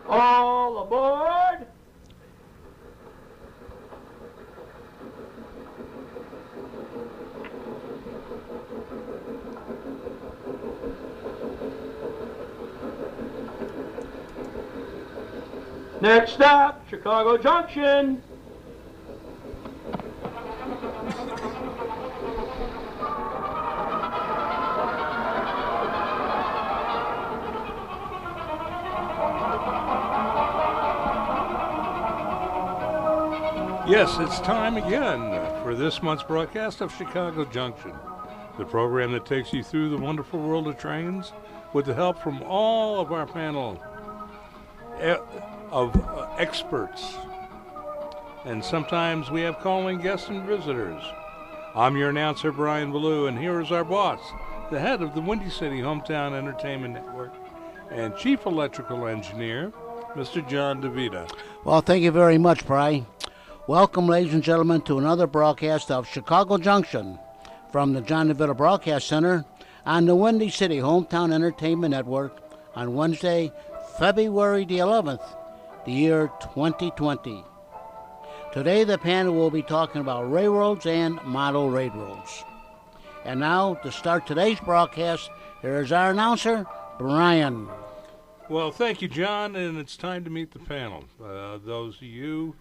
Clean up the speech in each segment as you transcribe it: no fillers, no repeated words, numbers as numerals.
All aboard! Next stop, Chicago Junction. Yes, it's time again for this month's broadcast of Chicago Junction, the program that takes you through the wonderful world of trains with the help from all of our panel of experts. And sometimes we have calling guests and visitors. I'm your announcer, Brian Ballou, and here is our boss, the head of the Windy City Hometown Entertainment Network and Chief Electrical Engineer, Mr. John DeVita. Well, thank you very much, Brian. Welcome, ladies and gentlemen, to another broadcast of Chicago Junction from the John DeVita Broadcast Center on the Windy City Hometown Entertainment Network on Wednesday, February the 11th, the year 2020. Today, the panel will be talking about railroads and model railroads. And now, to start today's broadcast, here is our announcer, Brian. Well, thank you, John, and it's time to meet the panel. Those of you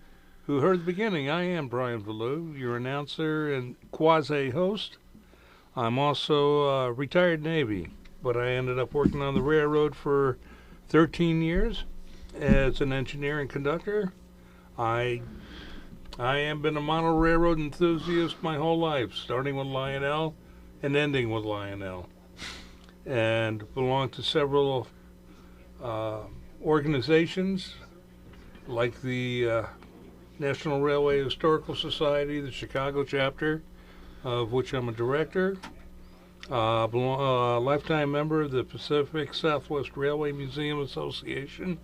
who heard the beginning, I am Brian Ballou, your announcer and quasi-host. I'm also a retired Navy, but I ended up working on the railroad for 13 years as an engineer and conductor. I have been a model railroad enthusiast my whole life, starting with Lionel and ending with Lionel, and belong to several organizations like the National Railway Historical Society, the Chicago chapter, of which I'm a director. Lifetime member of the Pacific Southwest Railway Museum Association,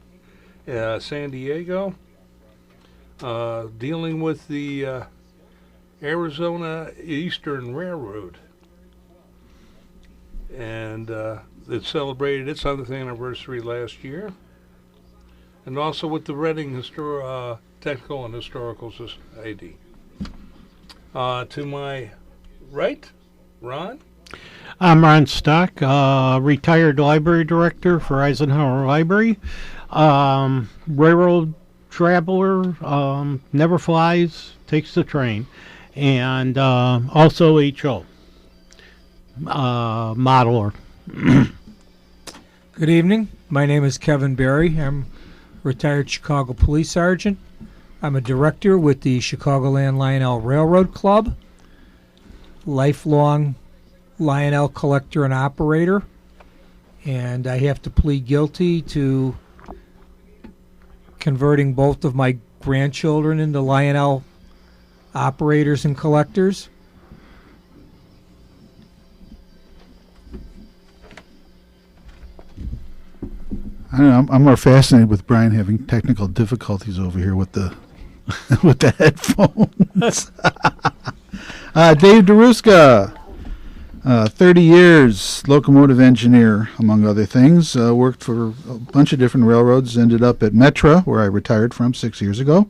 San Diego. Dealing with the Arizona Eastern Railroad. And it celebrated its 100th anniversary last year. And also with the Reading Technical and Historical Society. To my right, Ron. I'm Ron Stock, retired library director for Eisenhower Library. Railroad traveler, never flies, takes the train. And also HO, modeler. Good evening. My name is Kevin Berry. I'm retired Chicago Police Sergeant. I'm a director with the Chicagoland Lionel Railroad Club, lifelong Lionel collector and operator, and I have to plead guilty to converting both of my grandchildren into Lionel operators and collectors. I don't know, I'm more fascinated with Brian having technical difficulties over here with the with the headphones. Dave DeRuska, 30 years, locomotive engineer, among other things. Worked for a bunch of different railroads, ended up at Metra, where I retired from 6 years ago.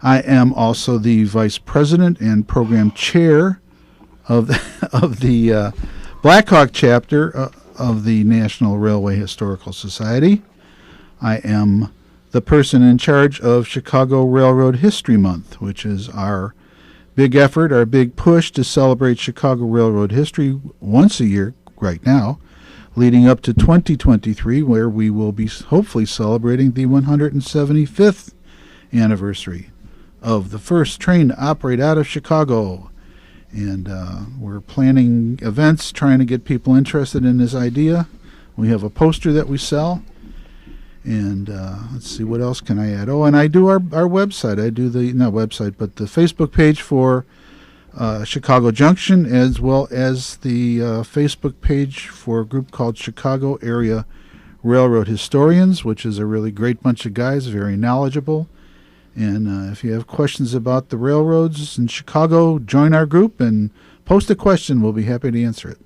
I am also the vice president and program chair of the Blackhawk chapter of the National Railway Historical Society. I am the person in charge of Chicago Railroad History Month, which is our big effort, our big push to celebrate Chicago Railroad history once a year right now, leading up to 2023, where we will be hopefully celebrating the 175th anniversary of the first train to operate out of Chicago. And we're planning events, trying to get people interested in this idea. We have a poster that we sell. And let's see, what else can I add? Oh, and I do our website. I do the, not website, but the Facebook page for Chicago Junction, as well as the Facebook page for a group called Chicago Area Railroad Historians, which is a really great bunch of guys, very knowledgeable. And if you have questions about the railroads in Chicago, join our group and post a question. We'll be happy to answer it.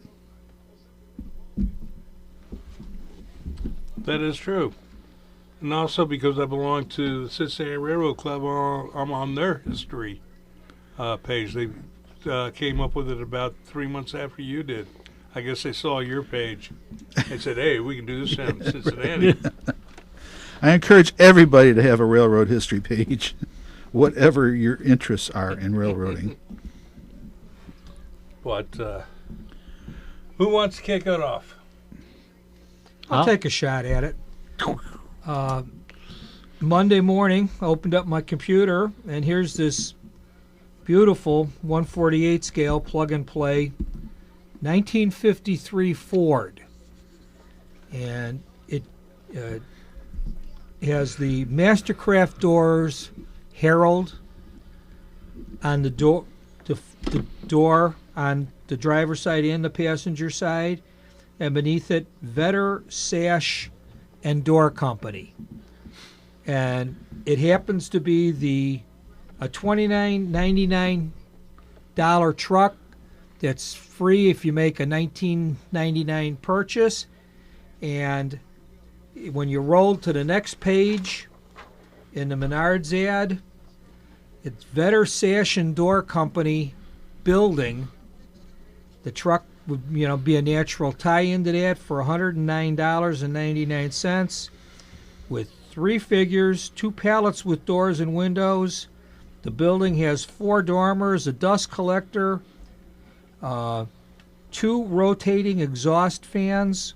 That is true. And also because I belong to the Cincinnati Railroad Club, I'm on their history page. They came up with it about 3 months after you did. I guess they saw your page and said, hey, we can do this in Cincinnati. I encourage everybody to have a railroad history page, whatever your interests are in railroading. But who wants to kick it off? I'll take a shot at it. Monday morning, opened up my computer, and here's this beautiful 148 scale plug-and-play 1953 Ford. And it has the Mastercraft doors, Herald, on the door, the door on the driver's side and the passenger side, and beneath it, Vetter, Sash, and Door Company. And it happens to be a $29.99 truck that's free if you make a $19.99 purchase. And when you roll to the next page in the Menards ad, it's Vetter, Sash, and Door Company building. The truck would, be a natural tie-in to that for $109.99 with 3 figures, 2 pallets with doors and windows. The building has 4 dormers, a dust collector, 2 rotating exhaust fans,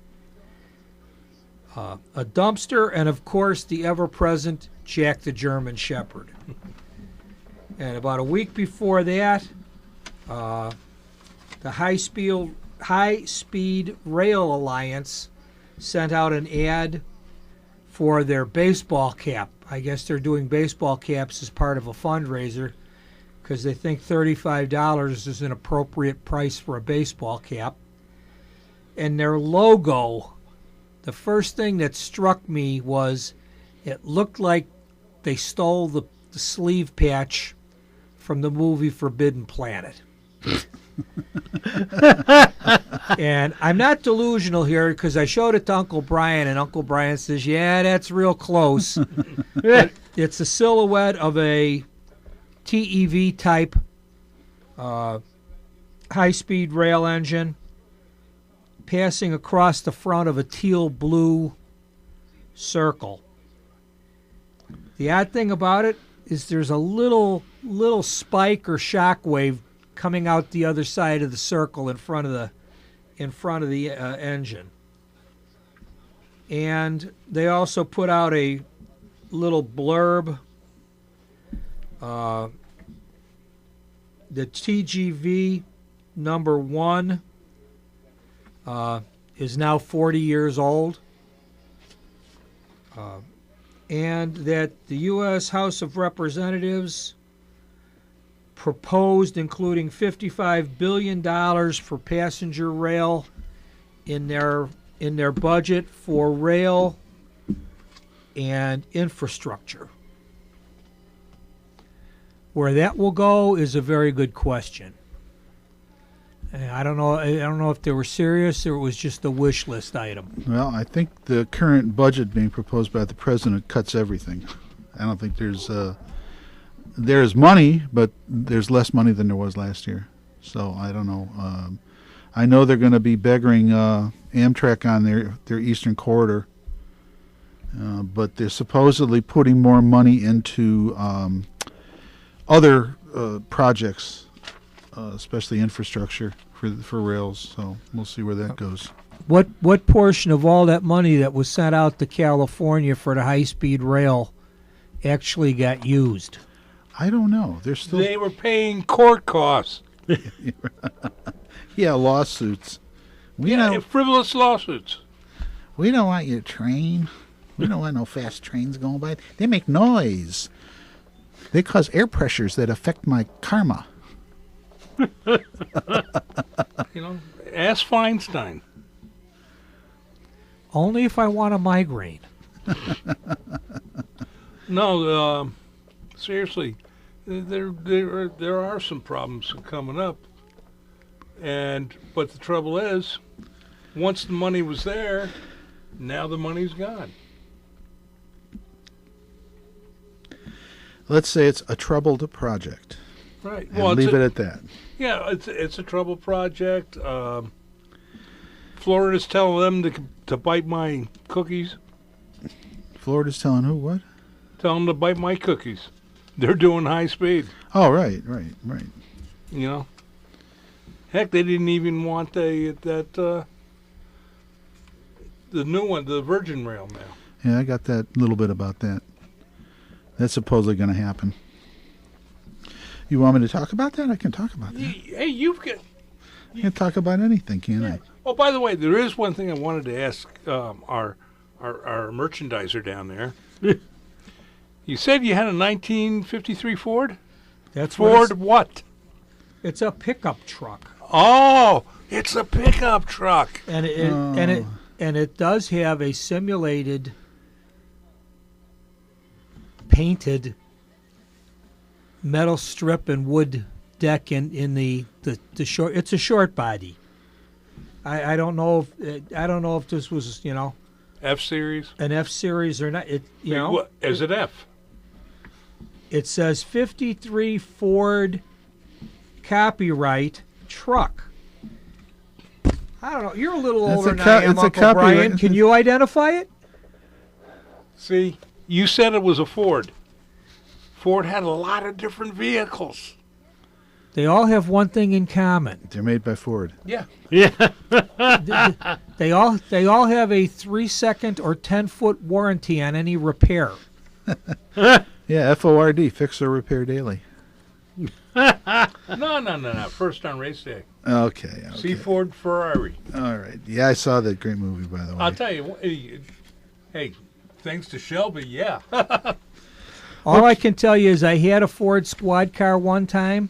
a dumpster, and of course the ever-present Jack the German Shepherd. And about a week before that, the High Speed Rail Alliance sent out an ad for their baseball cap. I guess they're doing baseball caps as part of a fundraiser because they think $35 is an appropriate price for a baseball cap. And their logo, the first thing that struck me was it looked like they stole the sleeve patch from the movie Forbidden Planet. And I'm not delusional here because I showed it to Uncle Brian, and Uncle Brian says, yeah, that's real close. But it's a silhouette of a TEV type high-speed rail engine passing across the front of a teal blue circle. The odd thing about it is there's a little spike or shock wave coming out the other side of the circle in front of the engine. And they also put out a little blurb. The TGV number 1 is now 40 years old. And that the U.S. House of Representatives proposed including $55 billion for passenger rail in their budget for rail and infrastructure. Where that will go is a very good question. I don't know if they were serious or it was just a wish list item. Well, I think the current budget being proposed by the president cuts everything. I don't think there's money, but there's less money than there was last year. So I don't know. I know they're going to be beggaring Amtrak on their eastern corridor, but they're supposedly putting more money into other projects, especially infrastructure for rails. So we'll see where that goes. What portion of all that money that was sent out to California for the high-speed rail actually got used? I don't know. They were paying court costs. Yeah, lawsuits. Frivolous lawsuits. We don't want your train. We don't want no fast trains going by. They make noise. They cause air pressures that affect my karma. Ask Feinstein. Only if I want a migraine. No, seriously, there are some problems coming up, but the trouble is, once the money was there, now the money's gone. Let's say it's a troubled project. Right. And leave it at that. Yeah, it's a trouble project. Florida's telling them to bite my cookies. Florida's telling who what? Tell them to bite my cookies. They're doing high speed. Oh, right. You know. Heck, they didn't even want the new one, the Virgin Rail now. Yeah, I got that little bit about that. That's supposedly going to happen. You want me to talk about that? I can talk about that. Hey, you've got... I can talk about anything, can't I? Oh, by the way, there is one thing I wanted to ask our merchandiser down there. You said you had a 1953 Ford? That's Ford what? It's a pickup truck. Oh, it's a pickup truck. And it does have a simulated painted metal strip and wood deck in the short. It's a short body. I don't know if this was F series. an F series or not. What, is it F? It says 53 Ford copyright truck. I don't know. You're a little older than I am, it's a Uncle copyright. Brian. Can you identify it? See, you said it was a Ford. Ford had a lot of different vehicles. They all have one thing in common. They're made by Ford. Yeah. They all have a 3-second or 10-foot warranty on any repair. Yeah, FORD, fix or repair daily. No. First on race day. Okay. See Ford Ferrari. All right. Yeah, I saw that great movie, by the way. I'll tell you. Hey, thanks to Shelby, yeah. All I can tell you is I had a Ford squad car one time,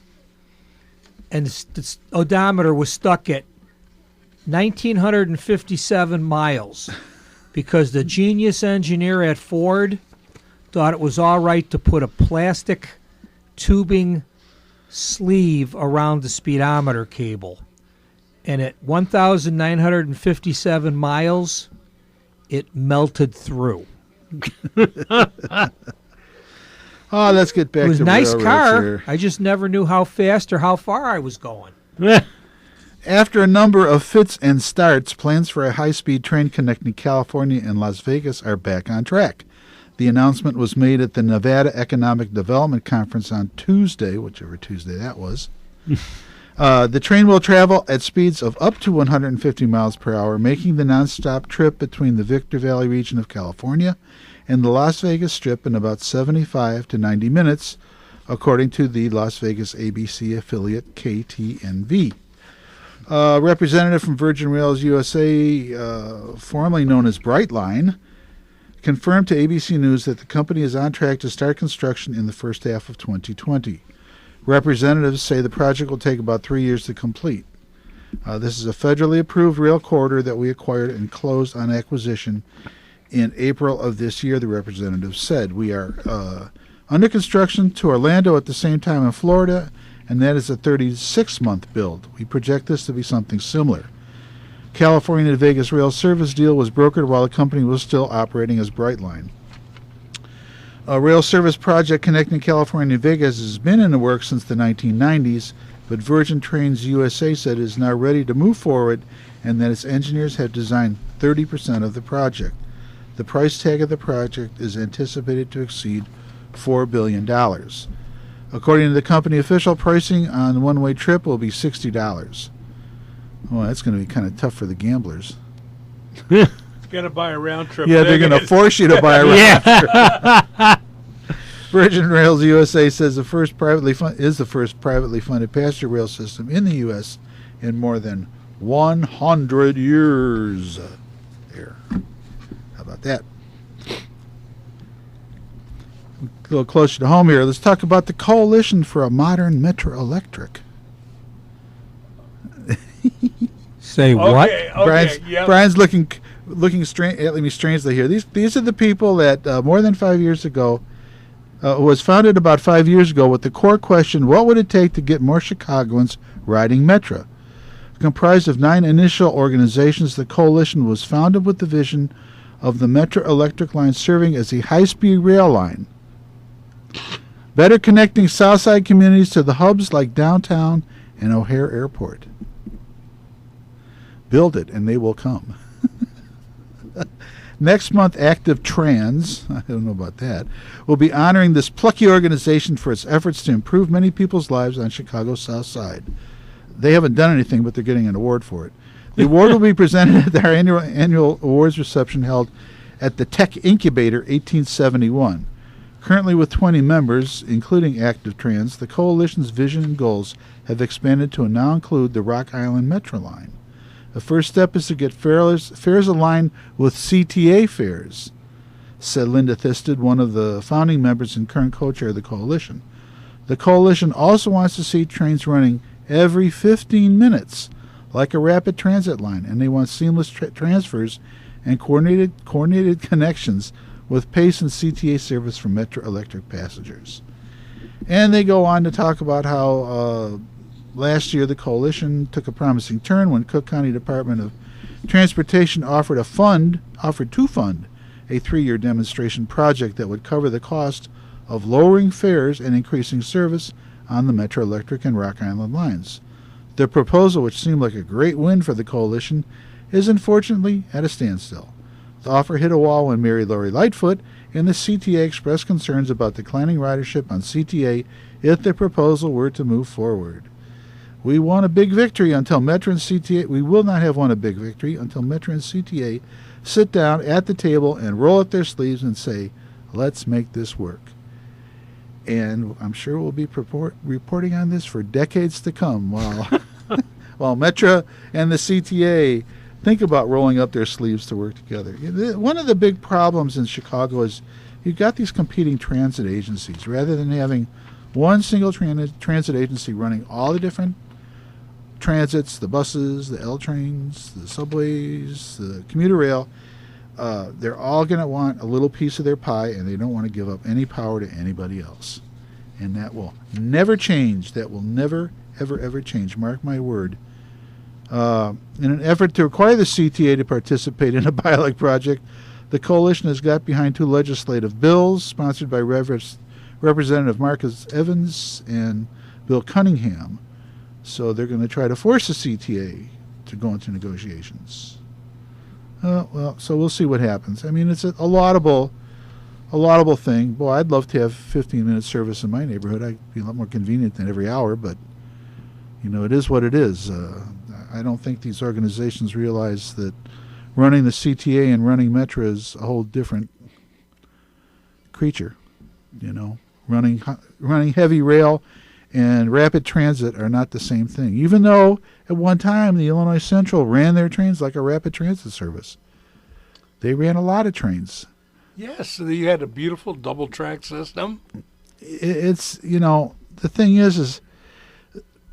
and the odometer was stuck at 1,957 miles because the genius engineer at Ford thought it was all right to put a plastic tubing sleeve around the speedometer cable. And at 1,957 miles, it melted through. Oh, let's get back to It was a nice railroads car. here. I just never knew how fast or how far I was going. After a number of fits and starts, plans for a high-speed train connecting California and Las Vegas are back on track. The announcement was made at the Nevada Economic Development Conference on Tuesday, whichever Tuesday that was. The train will travel at speeds of up to 150 miles per hour, making the nonstop trip between the Victor Valley region of California and the Las Vegas Strip in about 75 to 90 minutes, according to the Las Vegas ABC affiliate KTNV. Representative from Virgin Rails USA, formerly known as Brightline, confirmed to ABC News that the company is on track to start construction in the first half of 2020. Representatives say the project will take about 3 years to complete. This is a federally approved rail corridor that we acquired and closed on acquisition in April of this year, the representative said. We are under construction to Orlando at the same time in Florida, and that is a 36-month build. We project this to be something similar. California to Vegas rail service deal was brokered while the company was still operating as Brightline. A rail service project connecting California and Vegas has been in the works since the 1990s, but Virgin Trains USA said it is now ready to move forward and that its engineers have designed 30% of the project. The price tag of the project is anticipated to exceed $4 billion. According to the company official, pricing on the one-way trip will be $60. Well, that's going to be kind of tough for the gamblers. Got to buy a round trip. Yeah, they're going to force you to buy a round trip. Virgin Rails USA says the first privately funded passenger rail system in the U.S. in more than 100 years. There. How about that? A little closer to home here. Let's talk about the Coalition for a Modern Metro Electric. Say what? Brian's looking strange at me strangely here. These are the people that more than 5 years ago was founded about 5 years ago with the core question: what would it take to get more Chicagoans riding Metro? Comprised of 9 initial organizations, the coalition was founded with the vision of the Metro Electric line serving as a high-speed rail line Better connecting Southside communities to the hubs like downtown and O'Hare Airport. Build it and they will come. Next month, Active Trans, I don't know about that, will be honoring this plucky organization for its efforts to improve many people's lives on Chicago's South Side. They haven't done anything, but they're getting an award for it. The award will be presented at our annual awards reception held at the Tech Incubator 1871. Currently with 20 members, including Active Trans, the coalition's vision and goals have expanded to now include the Rock Island Metro line. The first step is to get fares aligned with CTA fares, said Linda Thisted, one of the founding members and current co-chair of the coalition. The coalition also wants to see trains running every 15 minutes, like a rapid transit line, and they want seamless transfers and coordinated connections with PACE and CTA service for Metro Electric passengers. And they go on to talk about how last year the coalition took a promising turn when Cook County Department of Transportation offered to fund a 3-year demonstration project that would cover the cost of lowering fares and increasing service on the Metro Electric and Rock Island lines. The proposal, which seemed like a great win for the coalition, is unfortunately at a standstill. The offer hit a wall when Mary Lori Lightfoot and the CTA expressed concerns about declining ridership on CTA if the proposal were to move forward. We want a big victory until Metro and CTA. We will not have won a big victory until Metro and CTA sit down at the table and roll up their sleeves and say, let's make this work. And I'm sure we'll be reporting on this for decades to come while Metro and the CTA think about rolling up their sleeves to work together. One of the big problems in Chicago is you've got these competing transit agencies. Rather than having one single transit agency running all the different transits, the buses, the L trains, the subways, the commuter rail, they're all going to want a little piece of their pie, and they don't want to give up any power to anybody else. And that will never change. That will never, ever, ever change. Mark my word. In an effort to require the CTA to participate in a BIOLEC project, the coalition has got behind 2 legislative bills sponsored by Representative Marcus Evans and Bill Cunningham. So they're going to try to force the CTA to go into negotiations. So we'll see what happens. I mean, it's a laudable thing. Boy, I'd love to have 15-minute service in my neighborhood. I'd be a lot more convenient than every hour, but, it is what it is. I don't think these organizations realize that running the CTA and running Metro is a whole different creature. Running heavy rail and rapid transit are not the same thing. Even though at one time the Illinois Central ran their trains like a rapid transit service. They ran a lot of trains. Yes, so you had a beautiful double-track system. It's, the thing is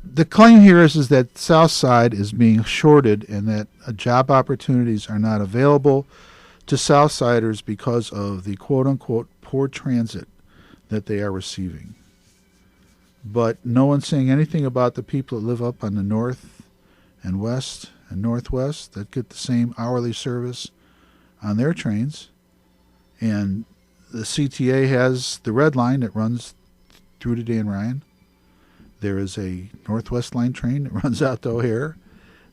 the claim here is that South Side is being shorted and that job opportunities are not available to Southsiders because of the quote-unquote poor transit that they are receiving. But no one's saying anything about the people that live up on the north and west and northwest that get the same hourly service on their trains. And the CTA has the red line that runs through to Dan Ryan. There is a Northwest Line train that runs out to O'Hare.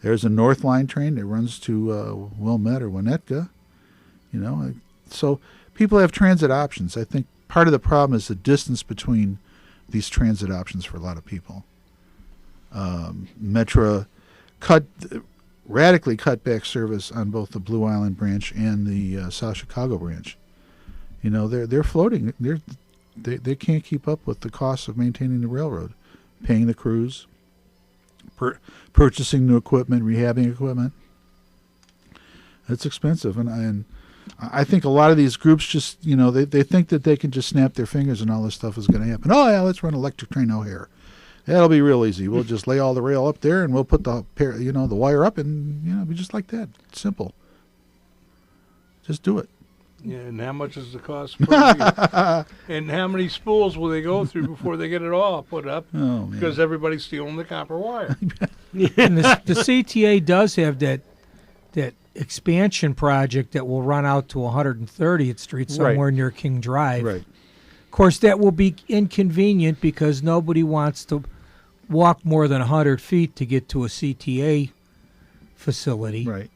There's a North Line train that runs to Wilmette or Winnetka. So people have transit options. I think part of the problem is the distance between these transit options for a lot of people. Metro radically cut back service on both the Blue Island branch and the South Chicago branch. They're floating. They can't keep up with the costs of maintaining the railroad, paying the crews, purchasing new equipment, rehabbing equipment. It's expensive, and I think a lot of these groups just, they think that they can just snap their fingers and all this stuff is going to happen. Oh, yeah, let's run electric train O'Hare. That'll be real easy. We'll just lay all the rail up there and we'll put the wire up and, it'll be just like that. Simple. Just do it. Yeah, and how much is the cost per year? And how many spools will they go through before they get it all put up? Oh, because everybody's stealing the copper wire. And the CTA does have that expansion project that will run out to 130th Street somewhere near King Drive. Right. course, that will be inconvenient because nobody wants to walk more than 100 feet to get to a CTA facility. Right.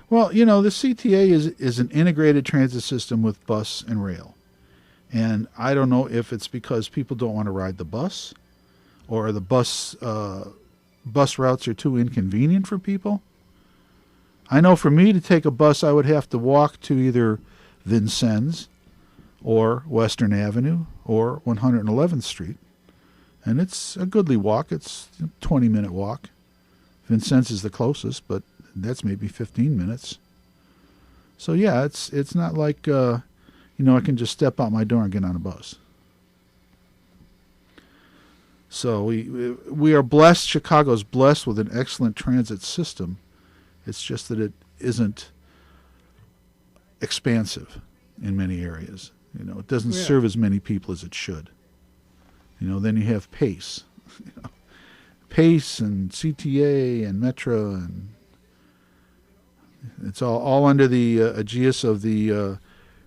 Well, you know, the CTA is an integrated transit system with bus and rail. And I don't know if it's because people don't want to ride the bus or the bus routes are too inconvenient for people. I know for me to take a bus, I would have to walk to either Vincennes or Western Avenue or 111th Street. And it's a goodly walk. It's a 20-minute walk. Vincennes is the closest, but that's maybe 15 minutes. So, yeah, it's not like, I can just step out my door and get on a bus. So we are blessed. Chicago's blessed with an excellent transit system. It's just that it isn't expansive in many areas. You know, it doesn't serve as many people as it should. You know, then you have PACE. PACE and CTA and Metro, and it's all under the aegis of the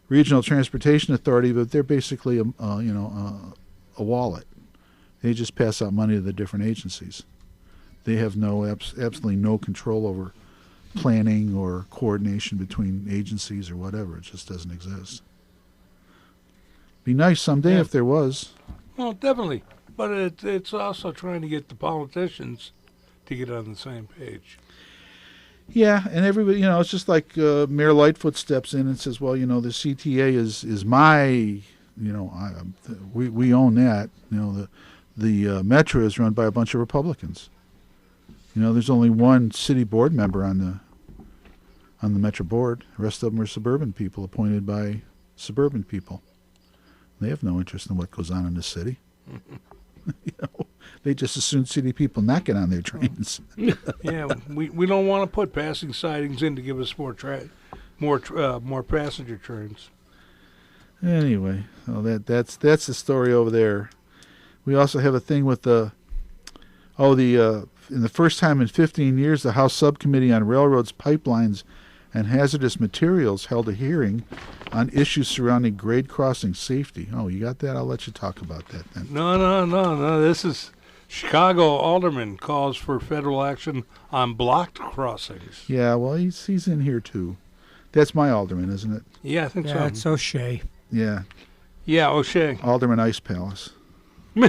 Regional Transportation Authority, but they're basically a wallet. They just pass out money to the different agencies. They have absolutely no control over planning or coordination between agencies or whatever. It just doesn't exist. Be nice someday if there was. Well, definitely. But it's also trying to get the politicians to get on the same page. Yeah, and everybody, it's just like Mayor Lightfoot steps in and says, well, the CTA is my, we own that. The Metro is run by a bunch of Republicans. There's only one city board member on the Metro board. The rest of them are suburban people appointed by suburban people. They have no interest in what goes on in the city. They just assume city people not get on their trains. Yeah, we don't want to put passing sidings in to give us more passenger trains. Anyway, that's the story over there. We also have a thing with in the first time in 15 years, the House Subcommittee on Railroads, Pipelines, and Hazardous Materials held a hearing on issues surrounding grade crossing safety. Oh, you got that? I'll let you talk about that then. No. This is Chicago alderman calls for federal action on blocked crossings. Yeah, well, he's in here too. That's my alderman, isn't it? Yeah, I think so. Yeah, it's O'Shea. Yeah. Yeah, O'Shea. Alderman Ice Palace. He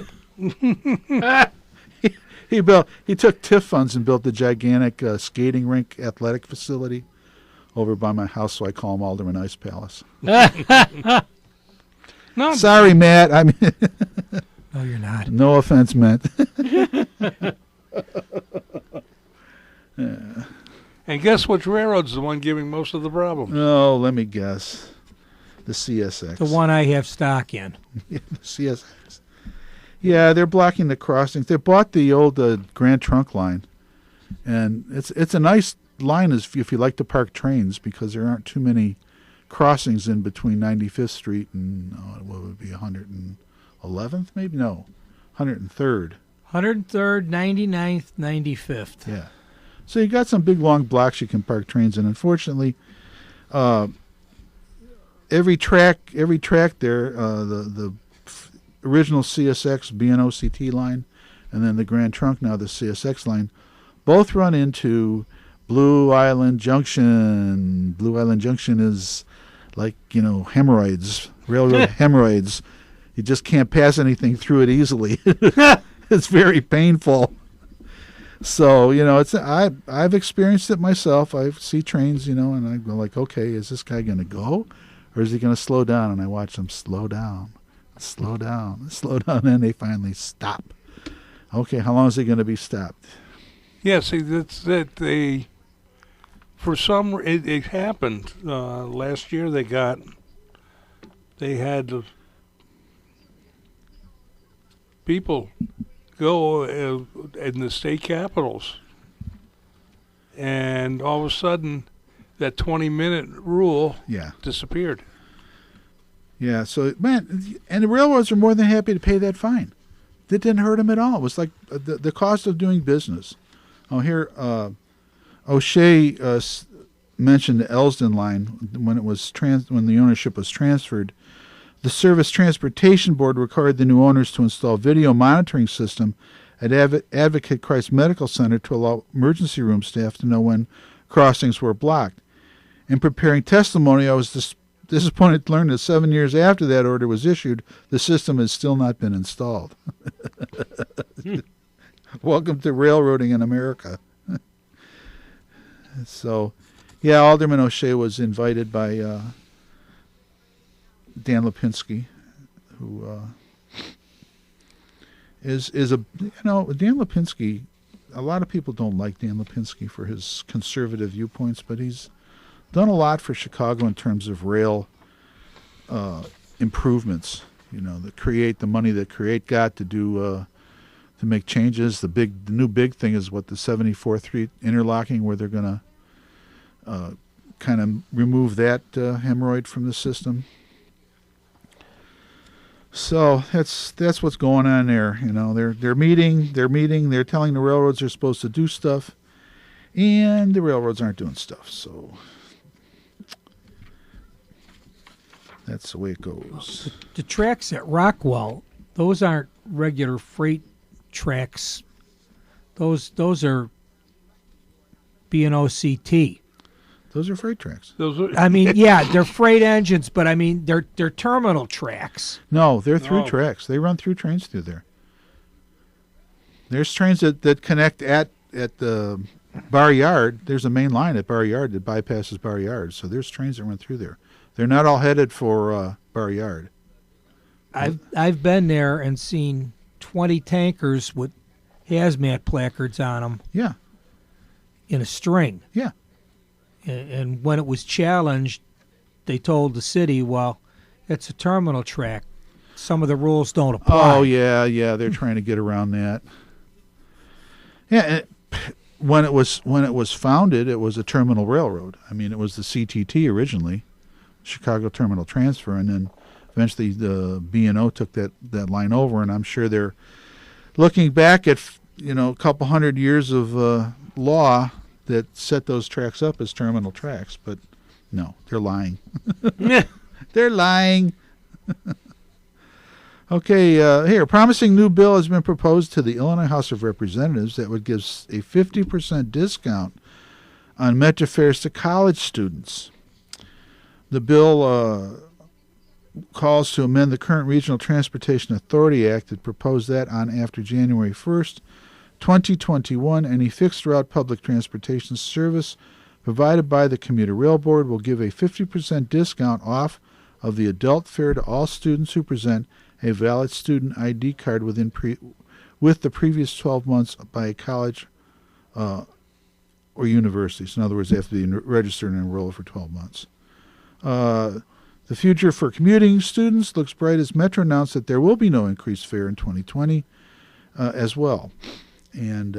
took TIF funds and built the gigantic skating rink athletic facility over by my house, so I call him Alderman Ice Palace. No, sorry, Matt. I mean, No, you're not. No offense meant. And guess which railroad's the one giving most of the problems? Oh, let me guess. The CSX. The one I have stock in. Yeah, the CSX. Yeah, they're blocking the crossings. They bought the old Grand Trunk line, and it's a nice line if you like to park trains because there aren't too many crossings in between 95th Street and what would be 111th, maybe? No, 103rd. 103rd, 99th, 95th. Yeah. So you got some big long blocks you can park trains in. Unfortunately, every track there, the original CSX BNOCT line, and then the Grand Trunk, now the CSX line, both run into Blue Island Junction. Blue Island Junction is like, hemorrhoids, railroad hemorrhoids. You just can't pass anything through it easily. It's very painful. So, I've experienced it myself. I see trains, and I go like, okay, is this guy going to go or is he going to slow down? And I watch them slow down, and they finally stop. Okay, how long is he going to be stopped? Yeah, see, that's that they. For some, it happened last year. They had people go in the state capitals, and all of a sudden, that 20-minute rule disappeared. Yeah, so, man, and the railroads are more than happy to pay that fine. That didn't hurt them at all. It was like the cost of doing business. Oh, here, O'Shea mentioned the Elsden line when the ownership was transferred. The Service Transportation Board required the new owners to install video monitoring system at Advocate Christ Medical Center to allow emergency room staff to know when crossings were blocked. In preparing testimony, I was disappointed to learn that 7 years after that order was issued, the system has still not been installed. Welcome to railroading in America. So, yeah, Alderman O'Shea was invited by Dan Lipinski, who is a, Dan Lipinski, a lot of people don't like Dan Lipinski for his conservative viewpoints, but he's done a lot for Chicago in terms of rail improvements, the money that Create got to do, to make changes. The new big thing is what the 74th Street interlocking, where they're going to kind of remove that hemorrhoid from the system. So that's what's going on there. They're meeting. They're telling the railroads they're supposed to do stuff, and the railroads aren't doing stuff. So that's the way it goes. The tracks at Rockwell, those aren't regular freight tracks. Those are B&OCT. Those are freight tracks. They're freight engines, but they're terminal tracks. No, they're through tracks. They run through trains through there. There's trains that connect at the Bar Yard. There's a main line at Bar Yard that bypasses Bar Yard. So there's trains that run through there. They're not all headed for Bar Yard. I've been there and seen 20 tankers with hazmat placards on them. Yeah. In a string. Yeah. And when it was challenged, they told the city, well, it's a terminal track. Some of the rules don't apply. Oh, yeah, they're trying to get around that. Yeah, when it was founded, it was a terminal railroad. It was the CTT originally, Chicago Terminal Transfer, and then eventually the B&O took that line over, and I'm sure they're looking back at, a couple hundred years of law that set those tracks up as terminal tracks, but no, they're lying. They're lying. Okay, here, a promising new bill has been proposed to the Illinois House of Representatives that would give a 50% discount on Metro fares to college students. The bill calls to amend the current Regional Transportation Authority Act that proposed that on after January 1st, 2021, any fixed route public transportation service provided by the Commuter Rail Board will give a 50% discount off of the adult fare to all students who present a valid student ID card with the previous 12 months by a college or university. So in other words, they have to be registered and enrolled for 12 months. The future for commuting students looks bright as Metro announced that there will be no increased fare in 2020 as well. And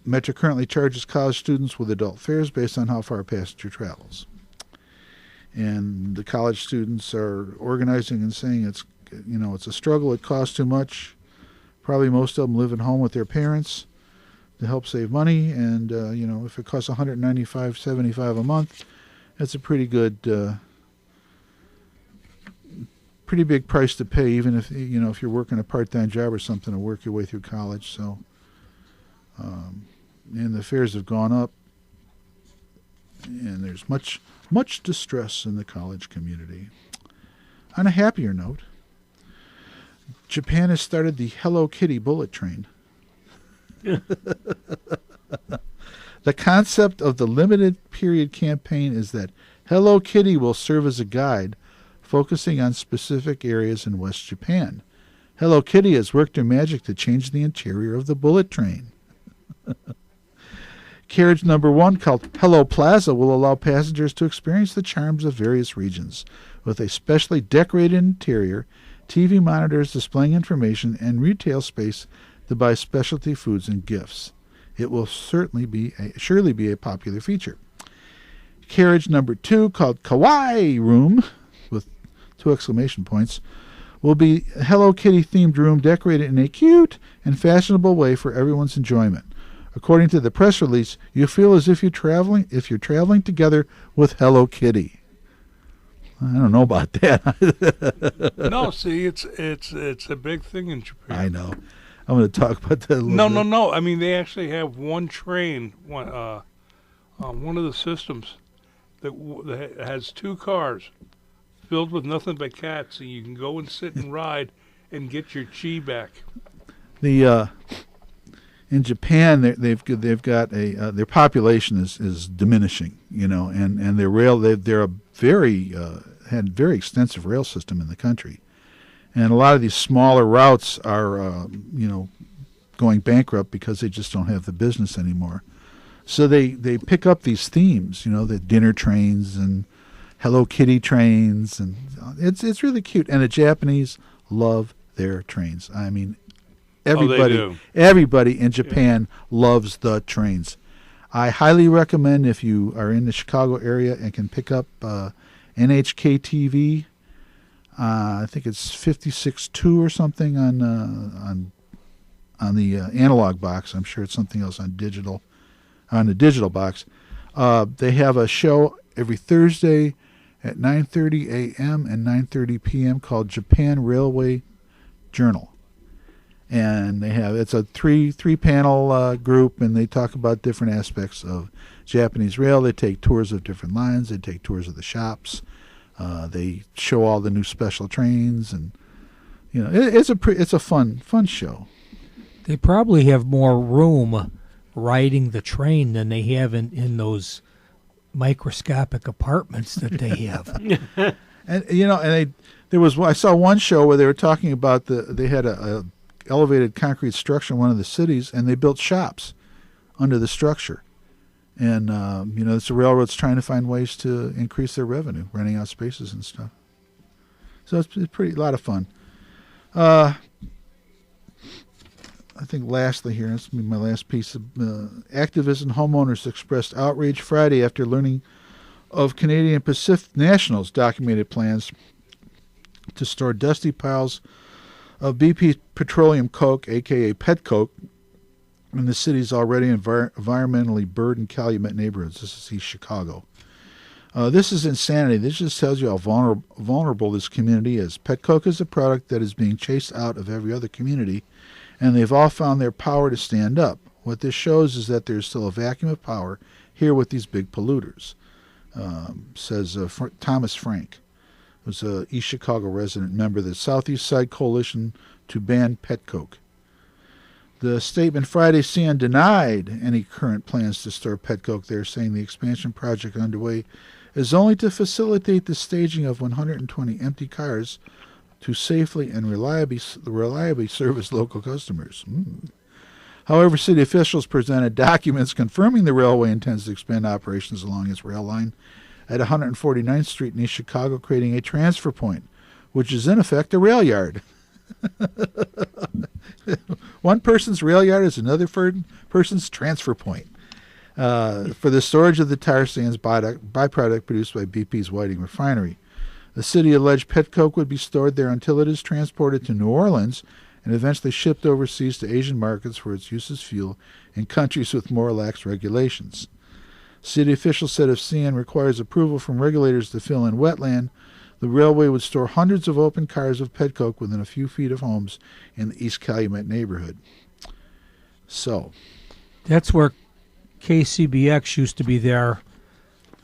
Metro currently charges college students with adult fares based on how far a passenger travels. And the college students are organizing and saying it's a struggle, it costs too much. Probably most of them live at home with their parents to help save money, and if it costs $195.75 a month, that's a pretty good pretty big price to pay, even if if you're working a part-time job or something to work your way through college. So and the fares have gone up, and there's much distress in the college community. On a happier note, Japan has started the Hello Kitty bullet train. The concept of the limited period campaign is that Hello Kitty will serve as a guide focusing on specific areas in West Japan. Hello Kitty has worked her magic to change the interior of the bullet train. Carriage number 1, called Hello Plaza, will allow passengers to experience the charms of various regions with a specially decorated interior, TV monitors displaying information, and retail space to buy specialty foods and gifts. It will surely be a popular feature. Carriage number 2, called Kawaii Room, with 2 exclamation points, will be a Hello Kitty themed room decorated in a cute and fashionable way for everyone's enjoyment. According to the press release, you feel as if you're traveling together with Hello Kitty. I don't know about that. No, see, it's a big thing in Japan. I know. I'm going to talk about that a little bit. No. I mean, they actually have one train, one of the systems that has 2 cars filled with nothing but cats, so you can go and sit and ride and get your chi back. In Japan, they've got their population is diminishing, and their rail they're a very had very extensive rail system in the country, and a lot of these smaller routes are going bankrupt because they just don't have the business anymore. So they pick up these themes, the dinner trains and Hello Kitty trains, and it's really cute. And the Japanese love their trains. I mean, everybody in Japan loves the trains. I highly recommend, if you are in the Chicago area and can pick up NHK TV. I think it's 56.2 or something on the analog box. I'm sure it's something else on the digital box. They have a show every Thursday at 9:30 a.m. and 9:30 p.m. called Japan Railway Journal. And it's a three panel group, and they talk about different aspects of Japanese rail. They take tours of different lines. They take tours of the shops. They show all the new special trains, and it's a fun show. They probably have more room riding the train than they have in those microscopic apartments that they have. And I saw one show where they were talking about they had a elevated concrete structure in one of the cities, and they built shops under the structure. And it's the railroads trying to find ways to increase their revenue, renting out spaces and stuff. So it's a lot of fun. I think lastly here, this will be my last piece. Activists and homeowners expressed outrage Friday after learning of Canadian Pacific National's documented plans to store dusty piles of BP petroleum coke, a.k.a. pet coke, in the city's already environmentally burdened Calumet neighborhoods. This is East Chicago. This is insanity. This just tells you how vulnerable this community is. Pet coke is a product that is being chased out of every other community, and they've all found their power to stand up. What this shows is that there's still a vacuum of power here with these big polluters, says Thomas Frank, who's an East Chicago resident member of the Southeast Side Coalition to Ban Pet Coke. The statement Friday CN denied any current plans to store pet coke there, saying the expansion project underway is only to facilitate the staging of 120 empty cars to safely and reliably service local customers. However, city officials presented documents confirming the railway intends to expand operations along its rail line at 149th Street in East Chicago, creating a transfer point, which is in effect a rail yard. One person's rail yard is another person's transfer point for the storage of the tar sands byproduct produced by BP's Whiting refinery. The city alleged pet coke would be stored there until it is transported to New Orleans and eventually shipped overseas to Asian markets for its use as fuel in countries with more lax regulations. City officials said if CN requires approval from regulators to fill in wetland, the railway would store hundreds of open cars of pet coke within a few feet of homes in the East Calumet neighborhood. So, that's where KCBX used to be there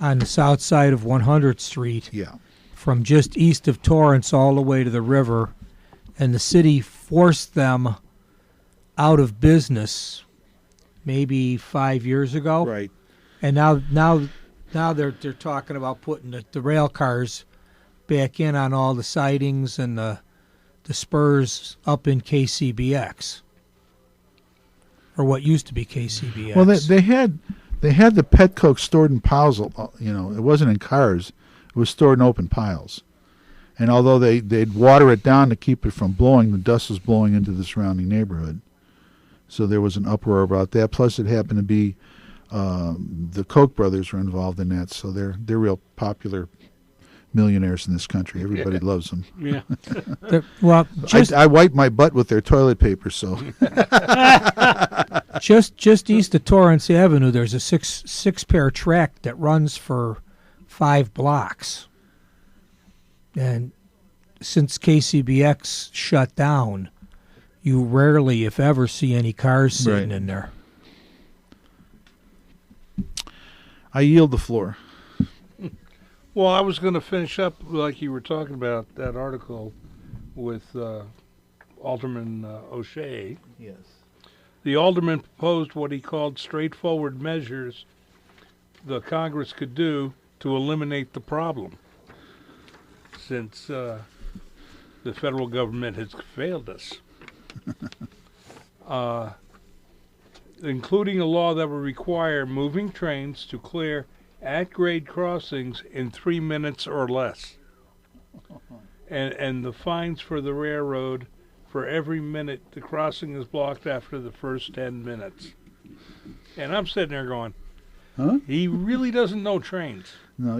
on the south side of 100th Street. Yeah. From just east of Torrance all the way to the river, and the city forced them out of business maybe 5 years ago. Right. And now they're talking about putting the rail cars back in on all the sidings and the spurs up in KCBX, or what used to be KCBX. Well, they had the pet coke stored in piles. It wasn't in cars. It was stored in open piles. And although they'd water it down to keep it from blowing, the dust was blowing into the surrounding neighborhood. So there was an uproar about that. Plus, it happened to be the Koch brothers were involved in that, so they're real popular millionaires in this country. Everybody loves them. Yeah. Well, I wipe my butt with their toilet paper, so. just east of Torrance Avenue, there's a six pair track that runs for 5 blocks. And since KCBX shut down, you rarely, if ever, see any cars sitting in there. I yield the floor. Well, I was going to finish up like you were talking about that article with Alderman O'Shea. Yes. The alderman proposed what he called straightforward measures the Congress could do to eliminate the problem, since the federal government has failed us. Including a law that would require moving trains to clear at-grade crossings in 3 minutes or less. And the fines for the railroad for every minute the crossing is blocked after the first 10 minutes. And I'm sitting there going, Huh? he really doesn't know trains. No,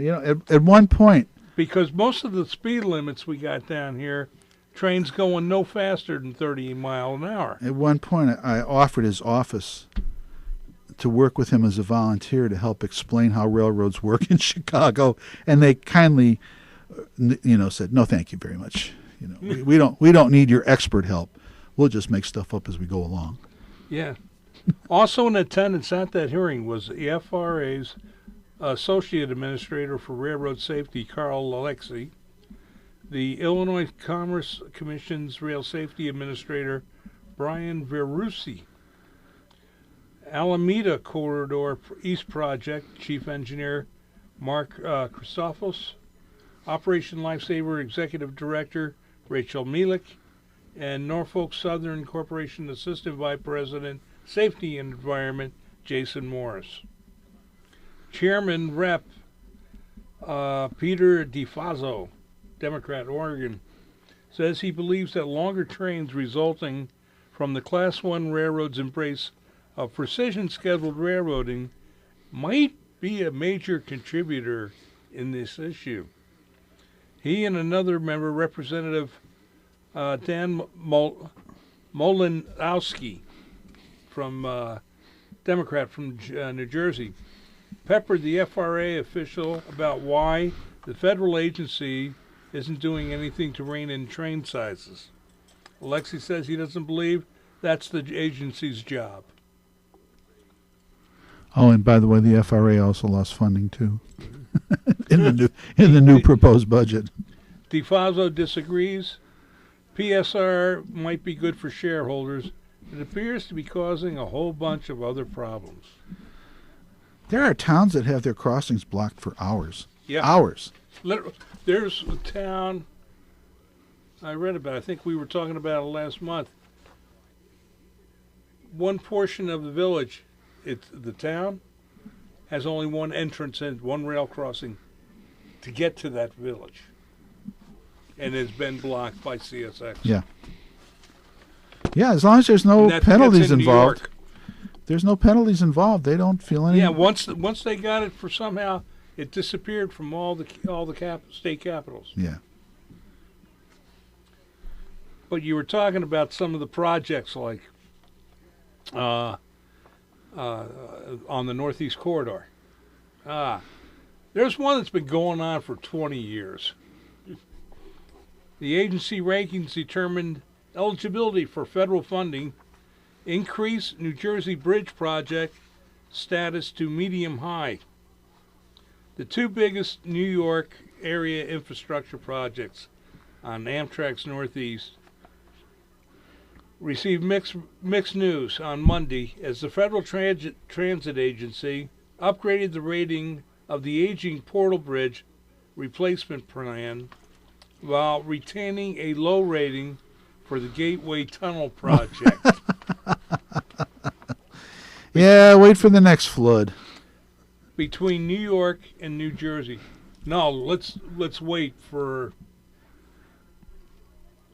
at one point, Because most of the speed limits we got down here, trains going no faster than 30 miles an hour. At one point, I offered his office to work with him as a volunteer to help explain how railroads work in Chicago, and they kindly, said, "No, thank you very much. We don't need your expert help. We'll just make stuff up as we go along." Yeah. Also in attendance at that hearing was the FRA's Associate Administrator for Railroad Safety, Carl Alexi, the Illinois Commerce Commission's Rail Safety Administrator, Brian Verrusi, Alameda Corridor East Project Chief Engineer, Mark Christophos, Operation Lifesaver Executive Director, Rachel Mielek, and Norfolk Southern Corporation Assistant Vice President, Safety and Environment, Jason Morris. Chairman Rep. Peter DeFazio, Democrat, Oregon, says he believes that longer trains resulting from the Class 1 railroads' embrace of precision scheduled railroading might be a major contributor in this issue. He and another member, Representative Dan Molinowski, from Democrat from New Jersey, peppered the FRA official about why the federal agency isn't doing anything to rein in train sizes. Alexi says he doesn't believe that's the agency's job. Oh, and by the way, the FRA also lost funding too in the new proposed budget. DeFazio disagrees. PSR might be good for shareholders. It appears to be causing a whole bunch of other problems. There are towns that have their crossings blocked for hours. Yeah. Hours. There's a town I read about. I think we were talking about it last month. One portion of the village, the town, has only one entrance and one rail crossing to get to that village. And has been blocked by CSX. Yeah. Yeah, as long as there's no penalties involved. There's no penalties involved. They don't feel any. Yeah, once they got it, for somehow it disappeared from all the state capitals. Yeah. But you were talking about some of the projects like on the Northeast Corridor. There's one that's been going on for 20 years. The agency rankings determined eligibility for federal funding, increase New Jersey Bridge project status to medium high. The two biggest New York area infrastructure projects on Amtrak's Northeast received mixed news on Monday as the Federal Transit Agency upgraded the rating of the aging Portal Bridge replacement plan while retaining a low rating for the Gateway Tunnel project. Yeah, wait for the next flood. Between New York and New Jersey. No, let's wait for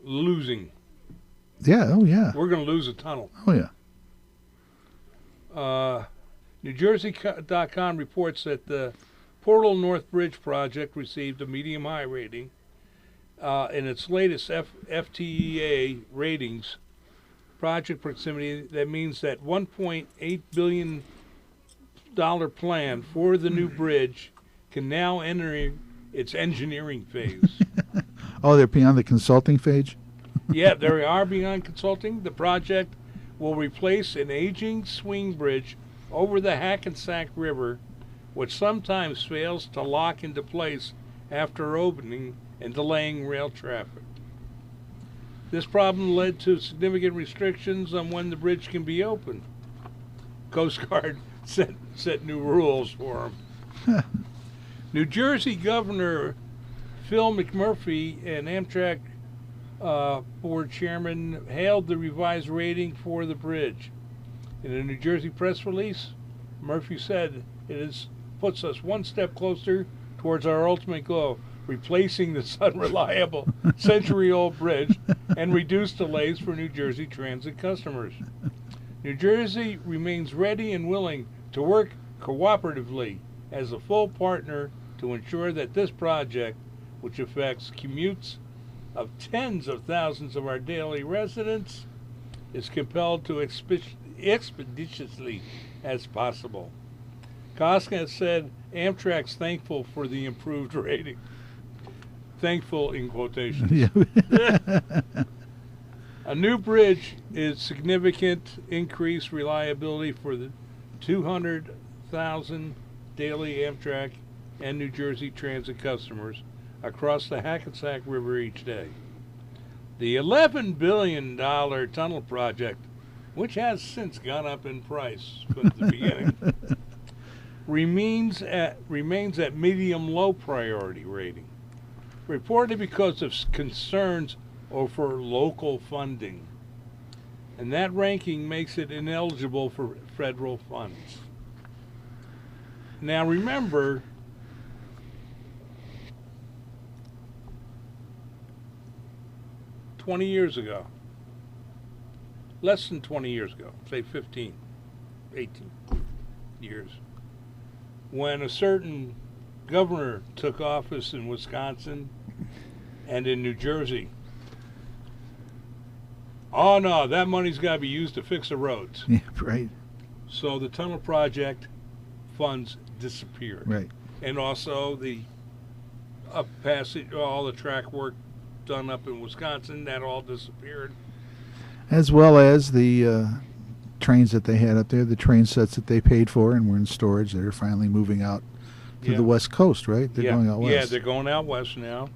losing. Yeah, oh yeah. We're going to lose a tunnel. Oh yeah. NewJersey.com reports that the Portal North Bridge project received a medium-high rating. In its latest FTEA ratings, project proximity, that means that $1.8 billion plan for the new bridge can now enter its engineering phase. Oh, they're beyond the consulting phase? Yeah, they are beyond consulting. The project will replace an aging swing bridge over the Hackensack River, which sometimes fails to lock into place after opening and delaying rail traffic. This problem led to significant restrictions on when the bridge can be opened. Coast Guard set new rules for them. New Jersey Governor Phil McMurphy and Amtrak board chairman hailed the revised rating for the bridge. In a New Jersey press release, Murphy said puts us one step closer towards our ultimate goal, replacing this unreliable century-old bridge and reduce delays for New Jersey transit customers. New Jersey remains ready and willing to work cooperatively as a full partner to ensure that this project, which affects commutes of tens of thousands of our daily residents, is compelled to expeditiously as possible. Koska said Amtrak's thankful for the improved rating. Thankful in quotations. Yeah. A new bridge is significant increased reliability for the 200,000 daily Amtrak and New Jersey Transit customers across the Hackensack River each day. The $11 billion tunnel project, which has since gone up in price from the beginning, remains at medium-low priority rating, reportedly because of concerns over local funding. And that ranking makes it ineligible for federal funds. Now remember, less than 20 years ago, say 15, 18 years, when a certain governor took office in Wisconsin and in New Jersey, oh no, that money's got to be used to fix the roads. Yeah, right. So the tunnel project funds disappeared. Right. And also the passage, all the track work done up in Wisconsin, that all disappeared. As well as the trains that they had up there, the train sets that they paid for and were in storage. They're finally moving out to the West Coast, right? They're going out west. Yeah, they're going out west now.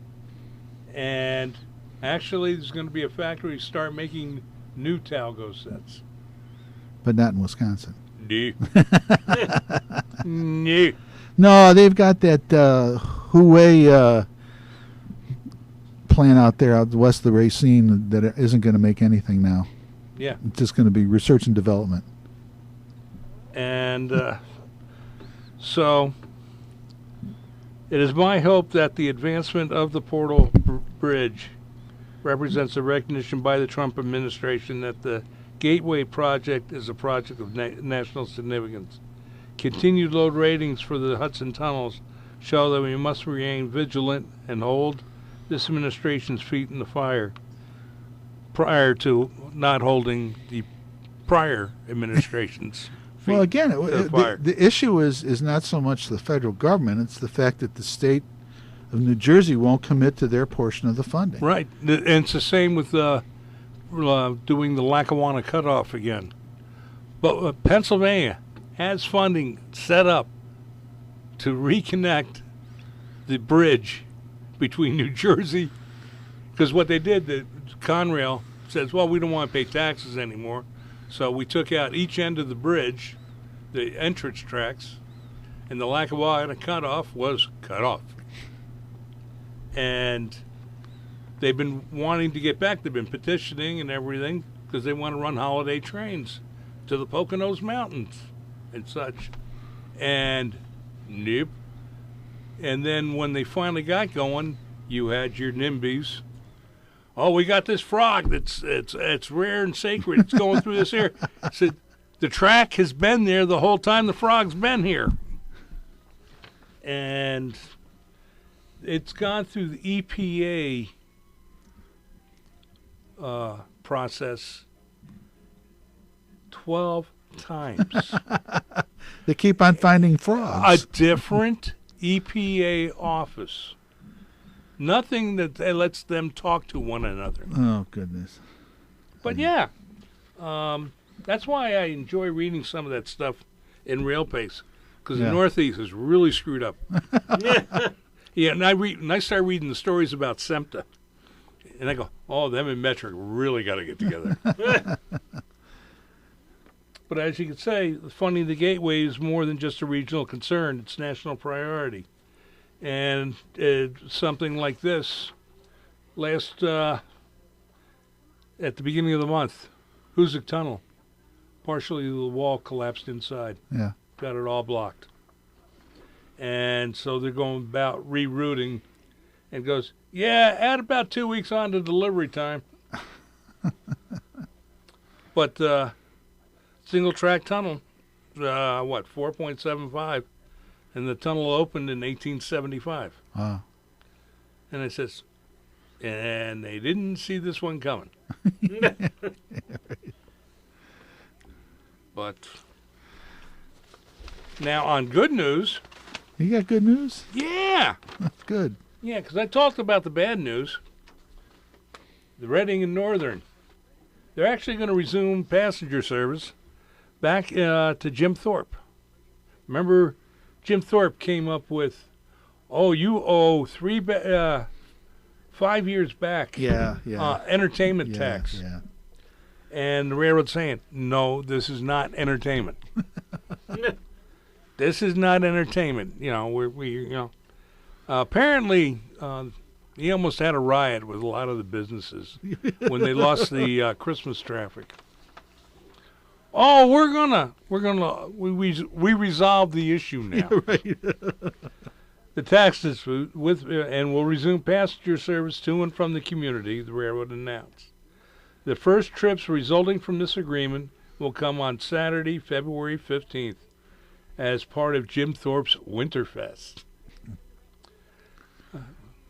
And actually, there's going to be a factory start making new Talgo sets. But not in Wisconsin. No. No. No, they've got that Huawei plant out there out west of the Racine that isn't going to make anything now. Yeah. It's just going to be research and development. And so it is my hope that the advancement of the Portal Bridge represents a recognition by the Trump administration that the Gateway project is a project of national significance. Continued low ratings for the Hudson tunnels show that we must remain vigilant and hold this administration's feet in the fire prior to not holding the prior administration's feet Well, again, to the fire. the issue is not so much the federal government, it's the fact that the state of New Jersey won't commit to their portion of the funding. Right. And it's the same with doing the Lackawanna cutoff again. But Pennsylvania has funding set up to reconnect the bridge between New Jersey, because what they did, the Conrail says, well, we don't want to pay taxes anymore, so we took out each end of the bridge, the entrance tracks, and the Lackawanna cutoff was cut off. And they've been wanting to get back. They've been petitioning and everything because they want to run holiday trains to the Poconos Mountains and such. And nope. And then when they finally got going, you had your NIMBYs. Oh, we got this frog that's it's rare and sacred. It's going through this area. So the track has been there the whole time the frog's been here. And it's gone through the EPA process 12 times. They keep on finding frogs. A different EPA office Nothing that lets them talk to one another. Oh, goodness. But yeah, that's why I enjoy reading some of that stuff in rail pace, because the Northeast is really screwed up. Yeah, and I start reading the stories about SEMTA, and I go, oh, them and Metric really got to get together. But as you can say, funding the Gateway is more than just a regional concern; it's national priority. And something like this, at the beginning of the month, Hoosick Tunnel, partially the wall collapsed inside. Yeah. Got it all blocked. And so they're going about rerouting, and goes, yeah, add about 2 weeks on to delivery time. But single track tunnel, 4.75, and the tunnel opened in 1875. Wow. And it says, and they didn't see this one coming. But now on good news. You got good news? Yeah. That's good. Yeah, because I talked about the bad news. The Reading and Northern. They're actually going to resume passenger service back to Jim Thorpe. Remember, Jim Thorpe came up with, oh, you owe 5 years back. Yeah. Entertainment tax. Yeah. And the railroad saying, no, this is not entertainment. This is not entertainment. Apparently, he almost had a riot with a lot of the businesses when they lost the Christmas traffic. Oh, we resolved the issue now. Yeah, right. The taxes and will resume passenger service to and from the community, the railroad announced. The first trips resulting from this agreement will come on Saturday, February 15th, as part of Jim Thorpe's Winterfest.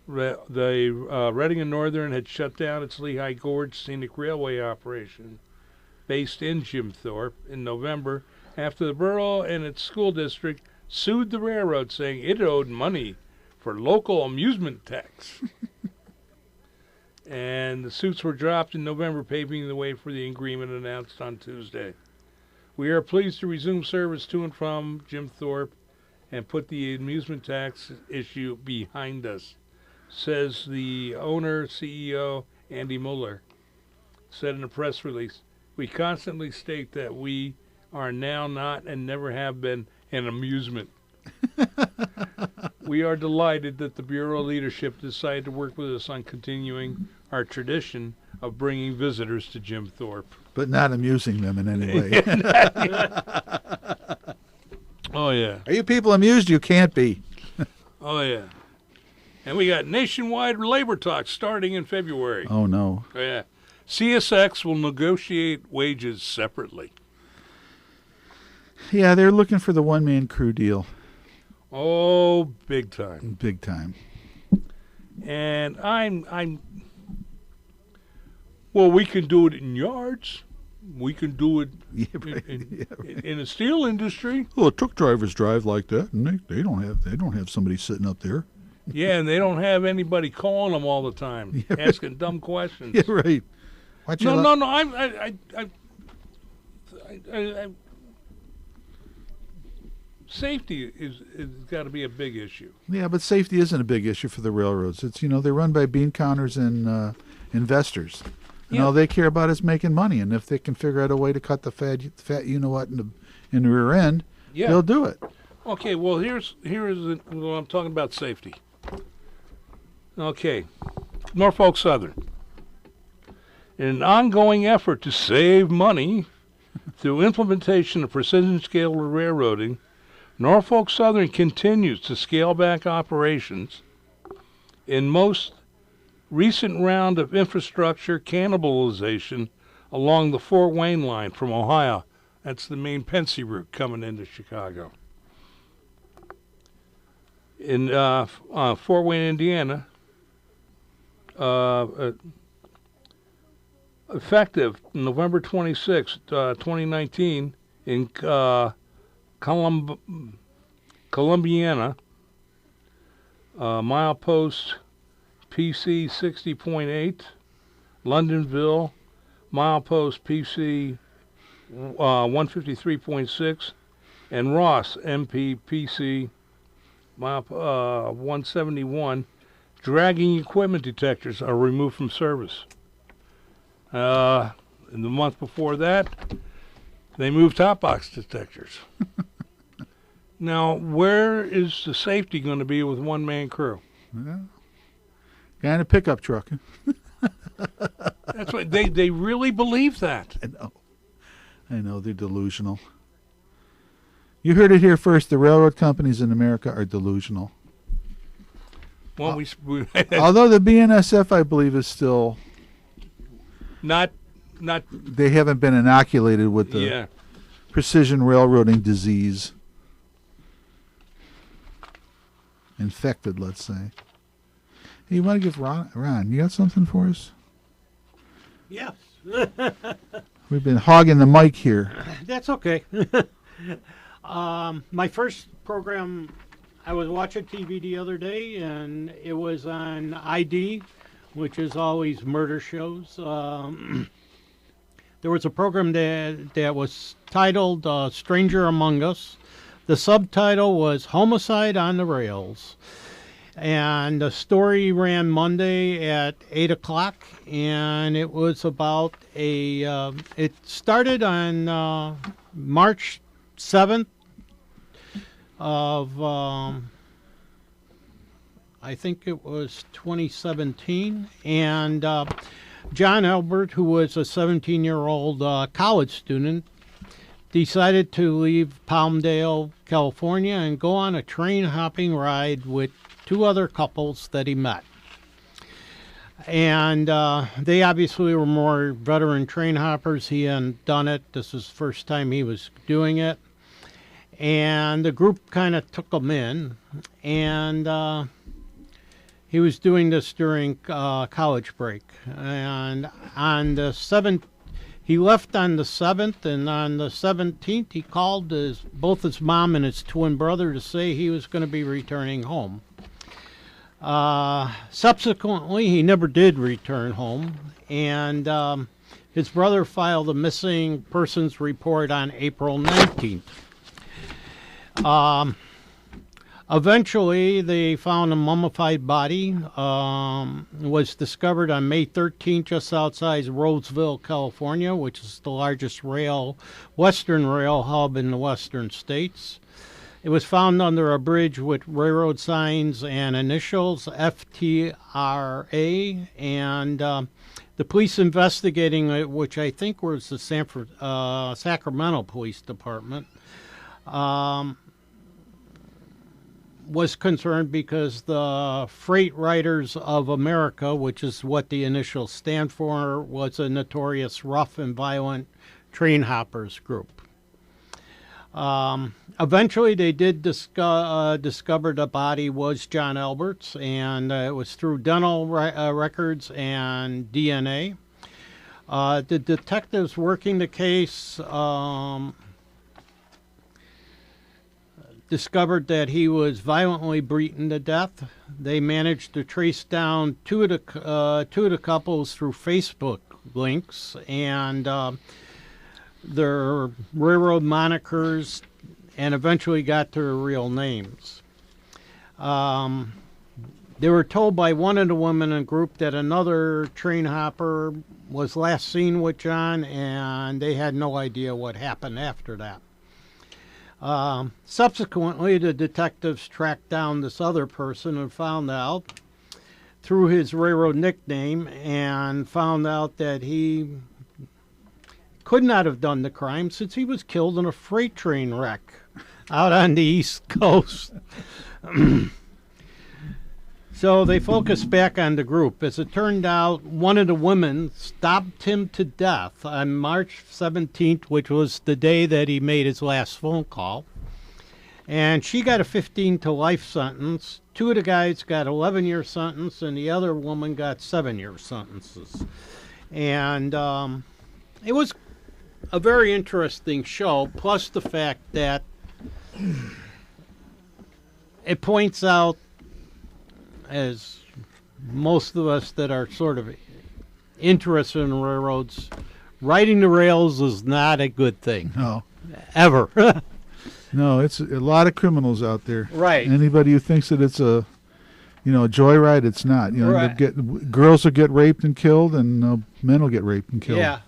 The Reading and Northern had shut down its Lehigh Gorge Scenic Railway operation, based in Jim Thorpe, in November, after the borough and its school district sued the railroad, saying it owed money for local amusement tax. And the suits were dropped in November, paving the way for the agreement announced on Tuesday. We are pleased to resume service to and from Jim Thorpe and put the amusement tax issue behind us, says the owner, CEO, Andy Mueller, said in a press release. We constantly state that we are now not and never have been an amusement. We are delighted that the Bureau leadership decided to work with us on continuing our tradition of bringing visitors to Jim Thorpe. But not amusing them in any way. Oh, yeah. Are you people amused? You can't be. Oh, yeah. And we got nationwide labor talks starting in February. Oh, no. Oh, yeah. CSX will negotiate wages separately. Yeah, they're looking for the one-man crew deal. Oh, big time. Big time. And well, we can do it in yards. We can do it in the steel industry. Well, truck drivers drive like that, and they don't have somebody sitting up there. Yeah, and they don't have anybody calling them all the time, asking dumb questions. Yeah, right. No. Safety is got to be a big issue. Yeah, but safety isn't a big issue for the railroads. It's they're run by bean counters and investors. And all they care about is making money. And if they can figure out a way to cut the fat in the rear end, they'll do it. Okay, well here is I'm talking about safety. Okay, Norfolk Southern. In an ongoing effort to save money through implementation of precision scale railroading, Norfolk Southern continues to scale back operations. In most recent round of infrastructure cannibalization along the Fort Wayne line from Ohio. That's the main Pensy route coming into Chicago. In Fort Wayne, Indiana, effective November 26, 2019, in Columbiana, milepost PC 60.8, Londonville, milepost PC 153.6, and Ross MP PC 171. Dragging equipment detectors are removed from service. In the month before that, they moved top box detectors. Now, where is the safety going to be with one-man crew? Yeah. Guy in a pickup truck. That's what they really believe that. I know, they're delusional. You heard it here first. The railroad companies in America are delusional. Well, although the BNSF, I believe, is still not. They haven't been inoculated with the precision railroading disease. Infected, let's say. Hey, you want to give Ron? You got something for us? Yes. We've been hogging the mic here. That's okay. My first program, I was watching TV the other day, and it was on ID, which is always murder shows. There was a program that was titled Stranger Among Us. The subtitle was Homicide on the Rails. And the story ran Monday at 8 o'clock, and it was about it started on March 7th of, I think it was 2017, and John Albert, who was a 17-year-old college student, decided to leave Palmdale, California, and go on a train hopping ride with two other couples that he met. And they obviously were more veteran train hoppers. He hadn't done it. This was the first time he was doing it. And the group kind of took him in. And he was doing this during college break. And on the 7th, he left on the 7th, and on the 17th, he called both his mom and his twin brother to say he was going to be returning home. Subsequently, he never did return home, and his brother filed a missing persons report on April 19th. Eventually, they found a mummified body. Was discovered on May 13th just outside Roseville, California, which is the largest western rail hub in the western states. It was found under a bridge with railroad signs and initials, FTRA, and the police investigating it, which I think was the Sacramento Police Department, was concerned because the Freight Riders of America, which is what the initials stand for, was a notorious rough and violent train hoppers group. Eventually, they did discover the body was John Albert's, and it was through dental records and DNA. The detectives working the case discovered that he was violently beaten to death. They managed to trace down two of the couples through Facebook links and their railroad monikers, and eventually got their real names. They were told by one of the women in the group that another train hopper was last seen with John, and they had no idea what happened after that. Subsequently, the detectives tracked down this other person and found out through his railroad nickname, and found out that he could not have done the crime since he was killed in a freight train wreck out on the East Coast. So they focused back on the group. As it turned out, one of the women stabbed him to death on March 17th, which was the day that he made his last phone call. And she got a 15 to life sentence. Two of the guys got 11-year sentence, and the other woman got 7-year sentences. And it was a very interesting show, plus the fact that it points out, as most of us that are sort of interested in railroads, riding the rails is not a good thing, No, ever. no, it's a lot of criminals out there. Right. Anybody who thinks that it's a joyride, it's not. Right. Girls will get raped and killed, and men will get raped and killed. Yeah.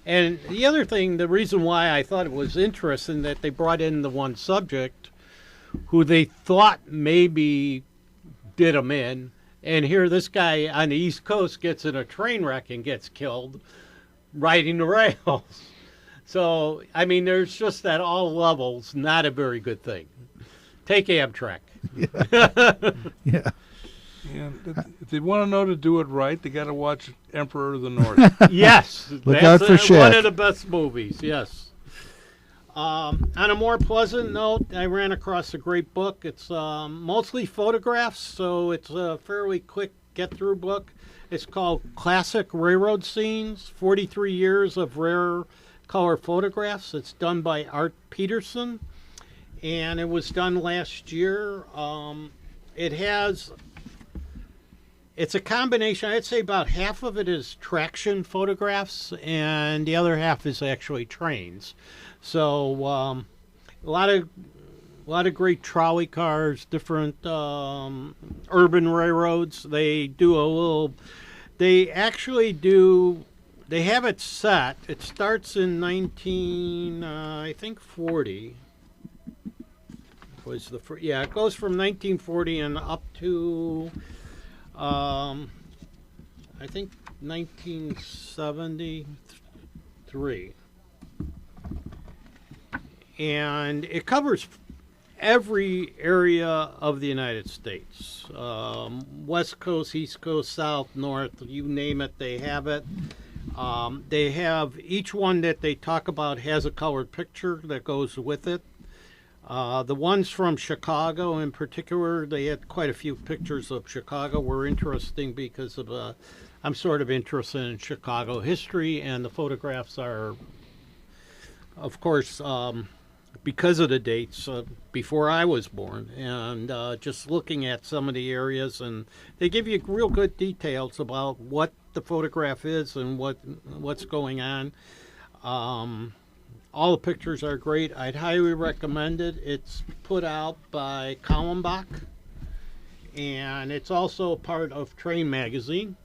And the other thing, the reason why I thought it was interesting that they brought in the one subject who they thought maybe did them in, and here this guy on the East Coast gets in a train wreck and gets killed riding the rails. So, I mean, there's just at all levels not a very good thing. Take Amtrak. Yeah. Yeah, if they want to know to do it right, they got to watch Emperor of the North. Yes. Look that's out for one Shaq. of the best movies, yes. On a more pleasant note, I ran across a great book. It's mostly photographs, so it's a fairly quick get-through book. It's called Classic Railroad Scenes, 43 Years of Rare Color Photographs. It's done by Art Peterson, and it was done last year. It's a combination. I'd say about half of it is traction photographs, and the other half is actually trains. So a lot of great trolley cars, different urban railroads. They actually do. They have it set. It starts in 40. Was the it goes from 1940 and up to I think 1973. And it covers every area of the United States. West Coast, East Coast, South, North, you name it, they have it. They have, each one that they talk about has a colored picture that goes with it. The ones from Chicago in particular, they had quite a few pictures of Chicago, were interesting because of I'm sort of interested in Chicago history, and the photographs are, of course, because of the dates before I was born, and just looking at some of the areas, and they give you real good details about what the photograph is and what's going on. All the pictures are great. I'd highly recommend it. It's put out by Kallenbach, and it's also part of Train Magazine.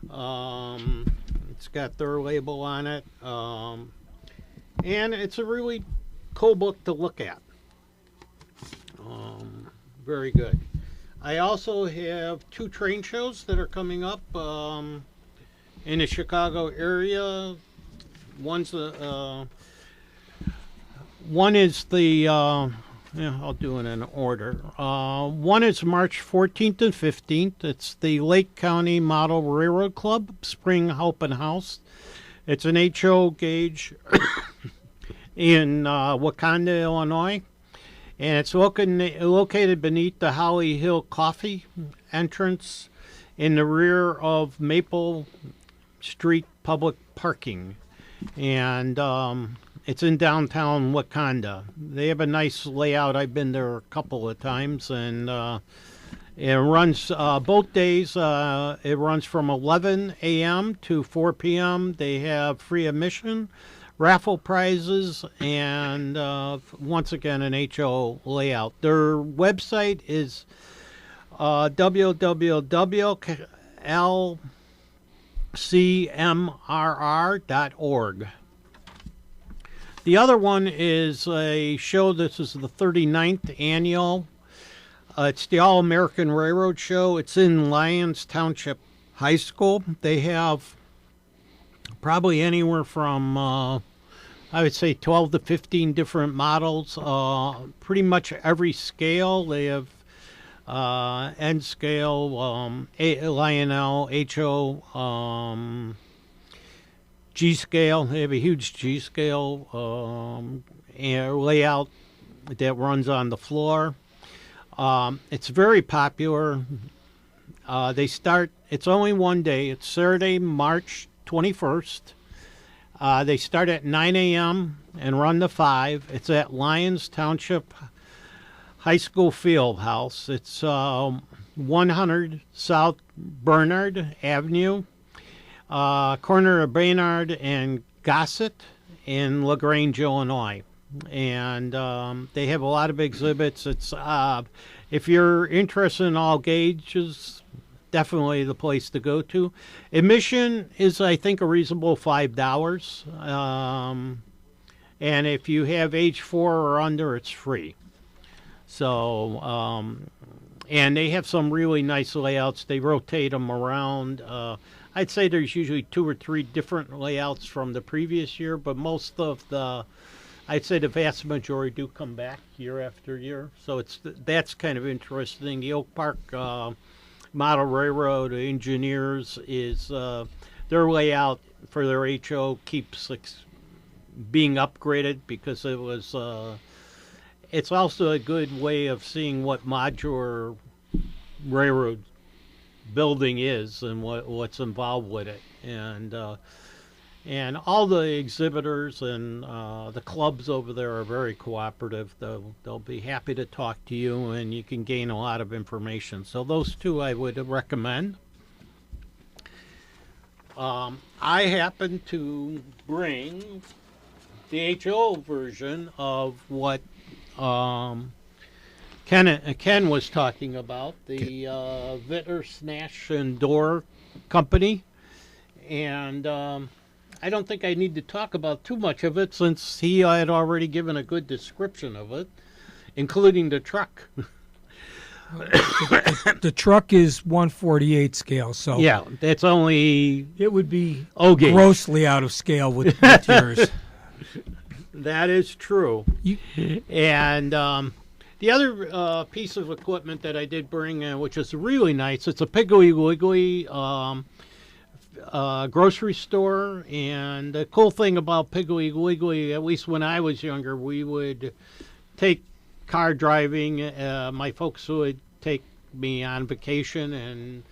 It's got their label on it, and it's a really cool book to look at. Very good. I also have 2 train shows that are coming up in the Chicago area. One is the, I'll do it in order. One is March 14th and 15th. It's the Lake County Model Railroad Club Spring Open House. It's an HO gauge in Wakanda, Illinois. And it's located beneath the Holly Hill Coffee entrance in the rear of Maple Street Public Parking. And it's in downtown Wakanda. They have a nice layout. I've been there a couple of times, and it runs both days. It runs from 11 a.m. to 4 p.m. They have free admission, raffle prizes, and once again, an HO layout. Their website is www.lcmrr.org. The other one is a show. This is the 39th annual. It's the All-American Railroad Show. It's in Lyons Township High School. They have probably anywhere from, I would say, 12 to 15 different models. Pretty much every scale. They have N scale, Lionel, HO, G scale. They have a huge G scale layout that runs on the floor. It's very popular. It's only one day. It's Saturday, March 21st. They start at 9 a.m. and run to 5. It's at Lyons Township High School Field House. It's 100 South Bernard Avenue, corner of Brainerd and Gossett in LaGrange, Illinois. And they have a lot of exhibits. It's if you're interested in all gauges, definitely the place to go to. Admission is, I think, a reasonable $5. And if you have age 4 or under, it's free. So, and they have some really nice layouts. They rotate them around. I'd say there's usually 2 or 3 different layouts from the previous year, but most of I'd say the vast majority do come back year after year. So that's kind of interesting. The Oak Park Model Railroad Engineers is their layout for their HO keeps being upgraded because it was. It's also a good way of seeing what modular railroad building is and what's involved with it, and all the exhibitors and the clubs over there are very cooperative. They'll be happy to talk to you, and you can gain a lot of information. So those two I would recommend. I happen to bring the HO version of what Ken was talking about, the Vitter Snash and Door Company. And I don't think I need to talk about too much of it since he had already given a good description of it, including the truck. The truck is 1/48 scale, so Yeah, that's only it would be gauge. grossly out of scale with yours. That is true. And the other piece of equipment that I did bring, which is really nice, it's a Piggly Wiggly grocery store. And the cool thing about Piggly Wiggly, at least when I was younger, we would take car driving. My folks would take me on vacation, and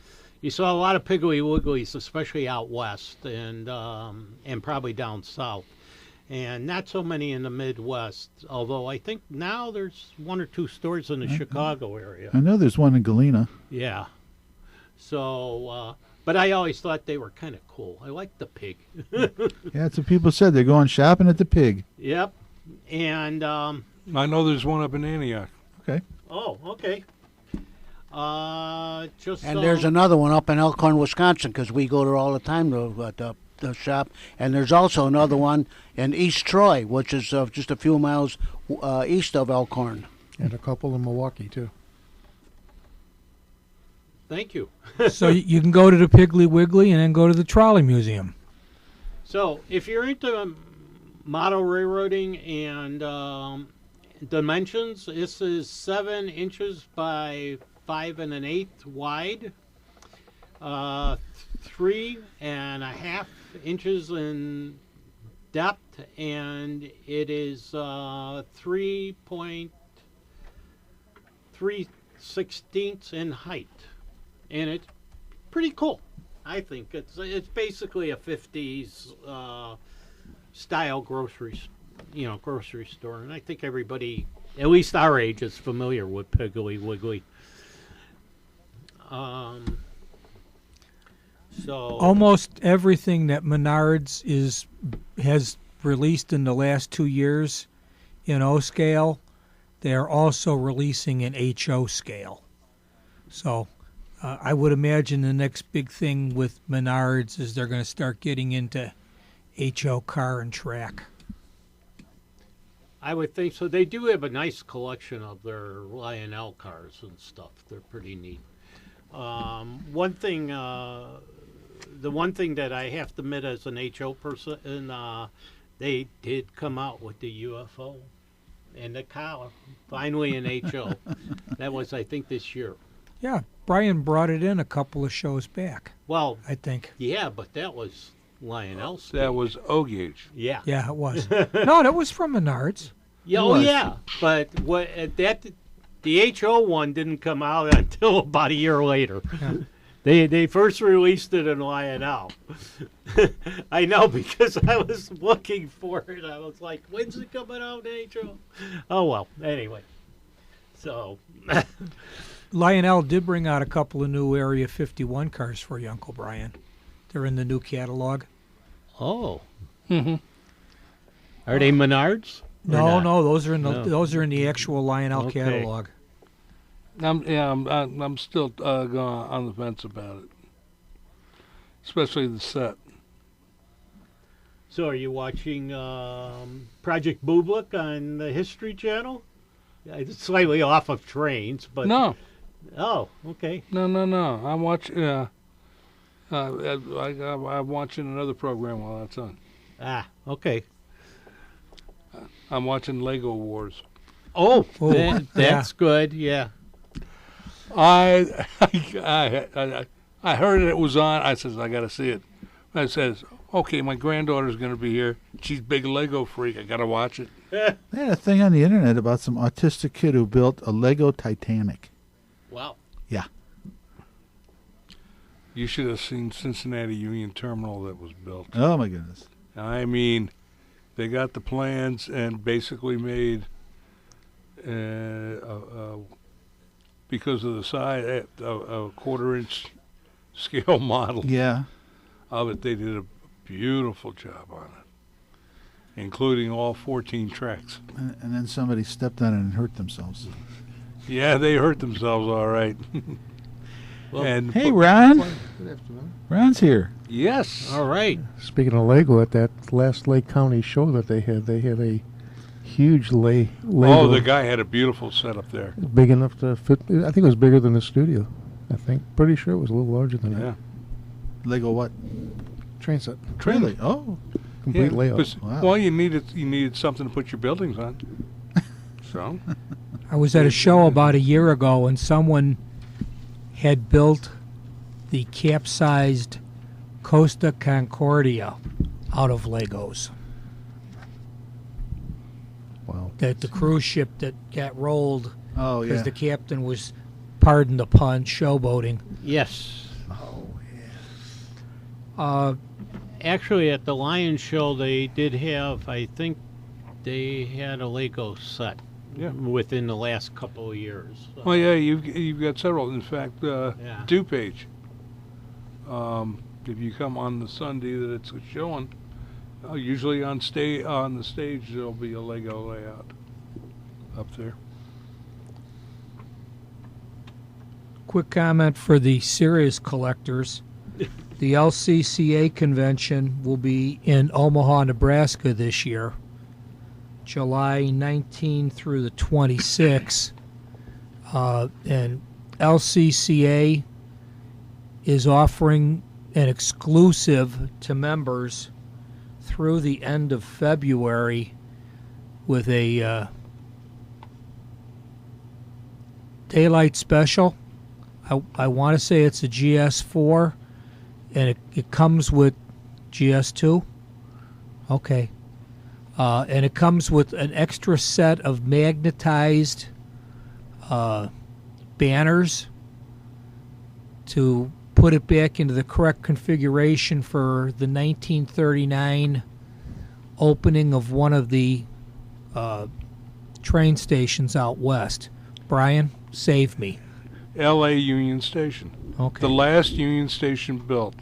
you saw a lot of Piggly Wigglies, especially out west and probably down south. And not so many in the Midwest, although I think now there's 1 or 2 stores in the Chicago area. I know there's one in Galena. Yeah. So, but I always thought they were kind of cool. I like the pig. Yeah, that's what people said. They're going shopping at the Pig. Yep. And, I know there's one up in Antioch. Okay. oh, okay. And there's another one up in Elkhorn, Wisconsin, because we go there all the time to the shop. And there's also another one in East Troy, which is just a few miles east of Elkhorn. And a couple in Milwaukee, too. Thank you. So you can go to the Piggly Wiggly and then go to the Trolley Museum. So if you're into model railroading and dimensions, this is 7 inches by 5 1/8 wide, 3.5 inches in depth, and it is 3.3 in height, and it's pretty cool. I think it's basically a 50s style grocery store, and I think everybody, at least our age, is familiar with Piggly Wiggly. So Almost everything that Menards has released in the last 2 years in O scale, they are also releasing in HO scale. So I would imagine the next big thing with Menards is they're going to start getting into HO car and track. I would think so. They do have a nice collection of their Lionel cars and stuff. They're pretty neat. The one thing that I have to admit as an HO person, they did come out with the UFO and the collar, finally in HO. That was, I think, this year. Yeah, Brian brought it in a couple of shows back, Well, I think. yeah, but that was Lionel. That was O gauge. Yeah. Yeah, it was. No, that was from Menards. Yeah, oh, yeah. But the HO one didn't come out until about a year later. Yeah. They first released it in Lionel. I know, because I was looking for it. I was like, when's it coming out in HO? Oh, well, anyway. So, Lionel did bring out a couple of new Area 51 cars for you, Uncle Brian. They're in the new catalog. Oh. Mm-hmm. Are they Menards? No, those are in the No. those are in the actual Lionel Okay. catalog. I'm still going on the fence about it, especially the set. So are you watching Project Bublik on the History Channel? Yeah, it's slightly off of trains, but... No, Oh, okay. no. I'm watching. I'm watching another program while that's on. Ah, okay. I'm watching Lego Wars. Oh, Oh, that's good, yeah. I heard it was on. I says I got to see it. I says, okay, my granddaughter's going to be here. She's a big Lego freak. I got to watch it. They had a thing on the internet about some autistic kid who built a Lego Titanic. Wow. Yeah. You should have seen Cincinnati Union Terminal that was built. Oh, my goodness. I mean, they got the plans and basically made, because of the size, a quarter-inch scale model Yeah. of it. They did a beautiful job on it, including all 14 tracks. And then somebody stepped on it and hurt themselves. Yeah, they hurt themselves all right. Well, and Hey, Ron. Good afternoon. Ron's here. yes, All right. Speaking of Lego, at that last Lake County show that they had a huge Lego. oh, the guy had a beautiful setup there. Big enough to fit. I think it was bigger than the studio. I think. Pretty sure it was a little larger than Yeah, that. Lego what? Train set. Really? Oh. Complete yeah, layout. 'cause- Wow. Well, you needed something to put your buildings on. So I was at a show about a year ago, and someone had built the capsized Costa Concordia out of Legos. Wow. That the cruise ship that got rolled Oh, because yeah. the captain was, pardon the pun, showboating. Yes. Uh, Actually, at the Lion Show, they did have, I think, they had a Lego set Yeah. within the last couple of years. So, well, yeah, you've got several. In fact, Yeah. DuPage. If you come on the Sunday that it's showing, usually on the stage there'll be a Lego layout up there. quick comment for the serious collectors. The LCCA convention will be in Omaha, Nebraska this year, July 19 through the 26th. And LCCA is offering an exclusive to members through the end of February with a daylight special. I want to say it's a GS4, and it comes with GS2. Okay. And it comes with an extra set of magnetized banners to put it back into the correct configuration for the 1939 opening of one of the train stations out west. Brian, save me. L.A. Union Station, Okay. the last Union Station built,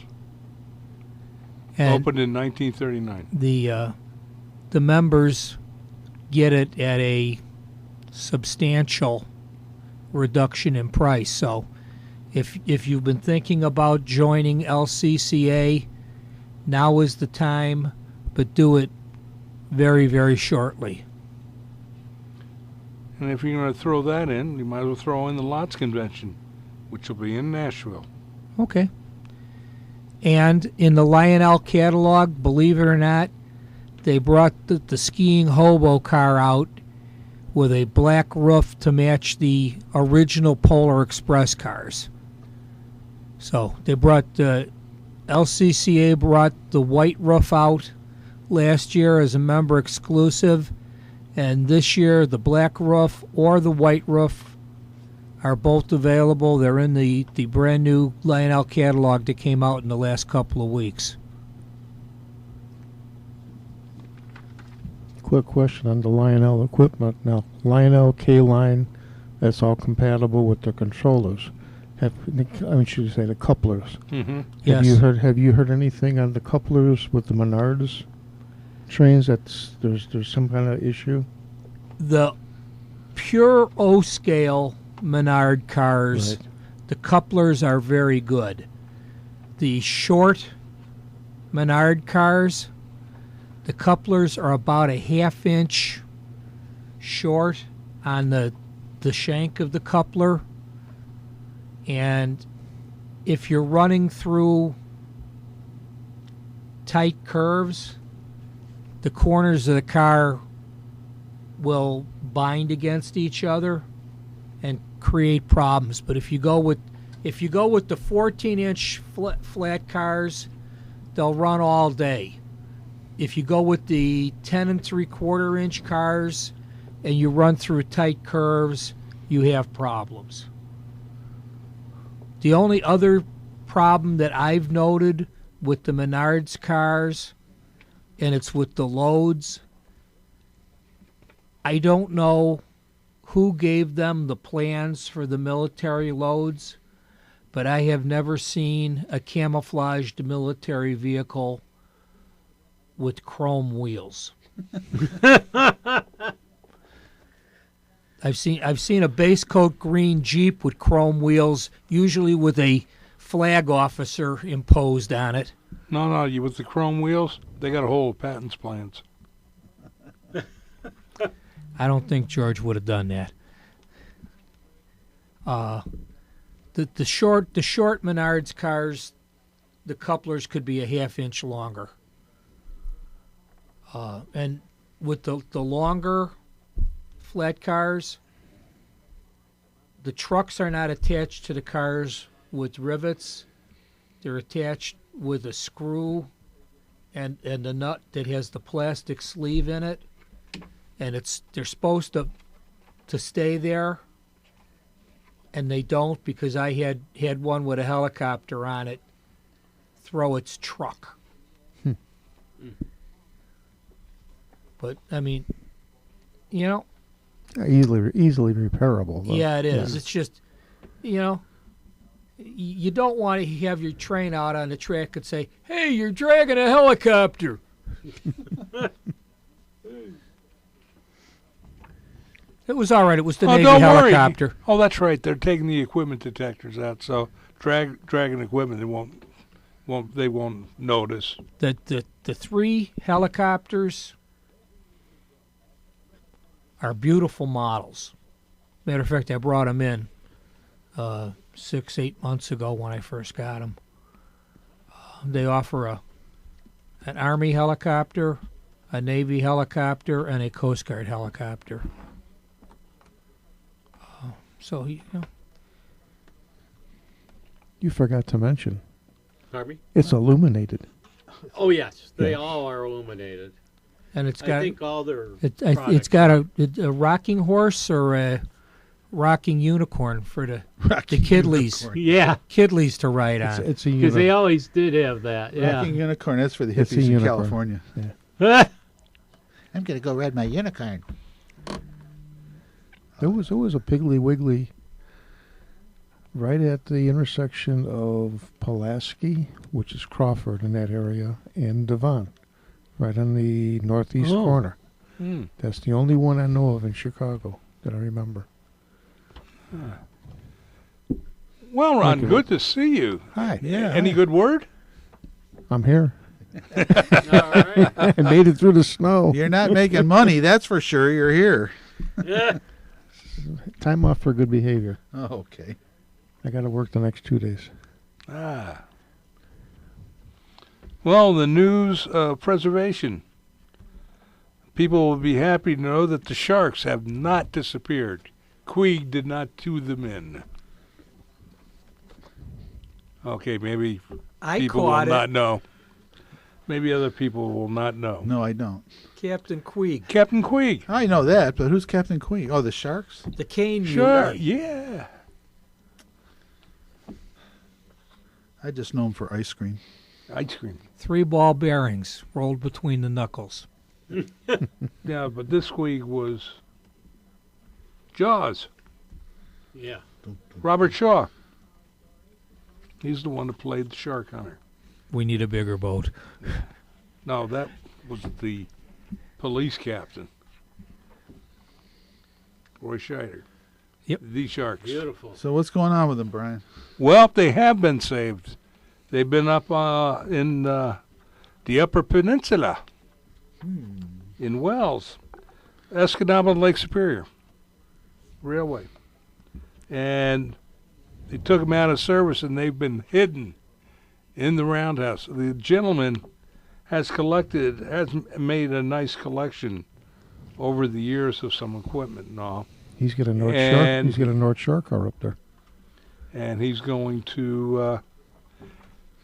And opened in 1939. the members get it at a substantial reduction in price. So if you've been thinking about joining LCCA, now is the time, but do it very, very shortly. And if you're going to throw that in, you might as well throw in the Lots Convention, which will be in Nashville. Okay. And in the Lionel catalog, believe it or not, they brought the skiing hobo car out with a black roof to match the original Polar Express cars. So they brought LCCA brought the white roof out last year as a member exclusive, and this year the black roof or the white roof are both available. They're in the brand new Lionel catalog that came out in the last couple of weeks. Quick question on the Lionel equipment. Now, Lionel, K-Line, that's all compatible with the controllers. Should you say the couplers? Mm-hmm. Yes. Have you heard anything on the couplers with the Menards trains? There's some kind of issue. The pure O scale Menard cars, Right. the couplers are very good. The short Menard cars, the couplers are about a ½ inch short on the shank of the coupler. And if you're running through tight curves, the corners of the car will bind against each other and create problems. But if you go with the 14-inch flat cars, they'll run all day. If you go with the 10 3/4-inch cars and you run through tight curves, you have problems. The only other problem that I've noted with the Menards cars, and it's with the loads, I don't know who gave them the plans for the military loads, but I have never seen a camouflaged military vehicle with chrome wheels. I've seen a base coat green Jeep with chrome wheels, usually with a flag officer imposed on it. No, you with the chrome wheels, they got a whole patents plans. I don't think George would have done that. The short Menards cars, the couplers could be a ½ inch longer. And with the longer flat cars, the trucks are not attached to the cars with rivets. They're attached with a screw and a nut that has the plastic sleeve in it, and they're supposed to stay there, and they don't, because I had one with a helicopter on it throw its truck. But I mean, you know, Easily repairable. Though. yeah, it is. Yeah. It's just, you know, you don't want to have your train out on the track and say, "Hey, you're dragging a helicopter." It was all right. It was the Navy don't helicopter. Worry. Oh, that's right. They're taking the equipment detectors out, so dragging equipment, they won't notice. The 3 helicopters are beautiful models. Matter of fact, I brought them in 6-8 months ago when I first got them. They offer an Army helicopter, a Navy helicopter, and a Coast Guard helicopter. So, you know, You forgot to mention Pardon me? it's illuminated. Oh yes, they Yeah. all are illuminated. and it's I got think all their it's products got a rocking horse or a rocking unicorn for the kidleys. Yeah, Kidleys to ride It's, on. it's a because they uni- always did have that. Rocking unicorn, that's for the It's a hippies in unicorn. California. Yeah. I'm going to go ride my unicorn. There was a Piggly Wiggly right at the intersection of Pulaski, which is Crawford in that area, and Devon, right on the northeast Oh. corner. Hmm. That's the only one I know of in Chicago that I remember. Well, Ron, Thank you. good to see you. Hi, Any good word? I'm here. All right. I made it through the snow. You're not making money, that's for sure. You're here. Yeah. Time off for good behavior. Oh, okay. I got to work the next 2 days. Ah. Well, the news preservation. People will be happy to know that the sharks have not disappeared. Queeg did not do them in. Okay, maybe I people will caught it, not know. Maybe other people will not know. No, I don't. Captain Queeg, Captain Queeg. I know that, but who's Captain Queen? Oh, the Sharks? the cane Sure, mutiny. yeah. I just know him for ice cream. Ice cream. 3 ball bearings rolled between the knuckles. Yeah, but this Queeg was Jaws. Yeah. Robert Shaw. He's the one that played the shark hunter. We need a bigger boat. No, that was the police captain, Roy Scheider. Yep. The Sharks. Beautiful. So what's going on with them, Brian? Well, they have been saved. They've been up in the Upper Peninsula in Wells, Escanaba and Lake Superior Railway. And they took them out of service, and they've been hidden in the roundhouse. The gentleman has made a nice collection over the years of some equipment and all. He's got a North Shark. He's got a North Shark car up there. And he's going to,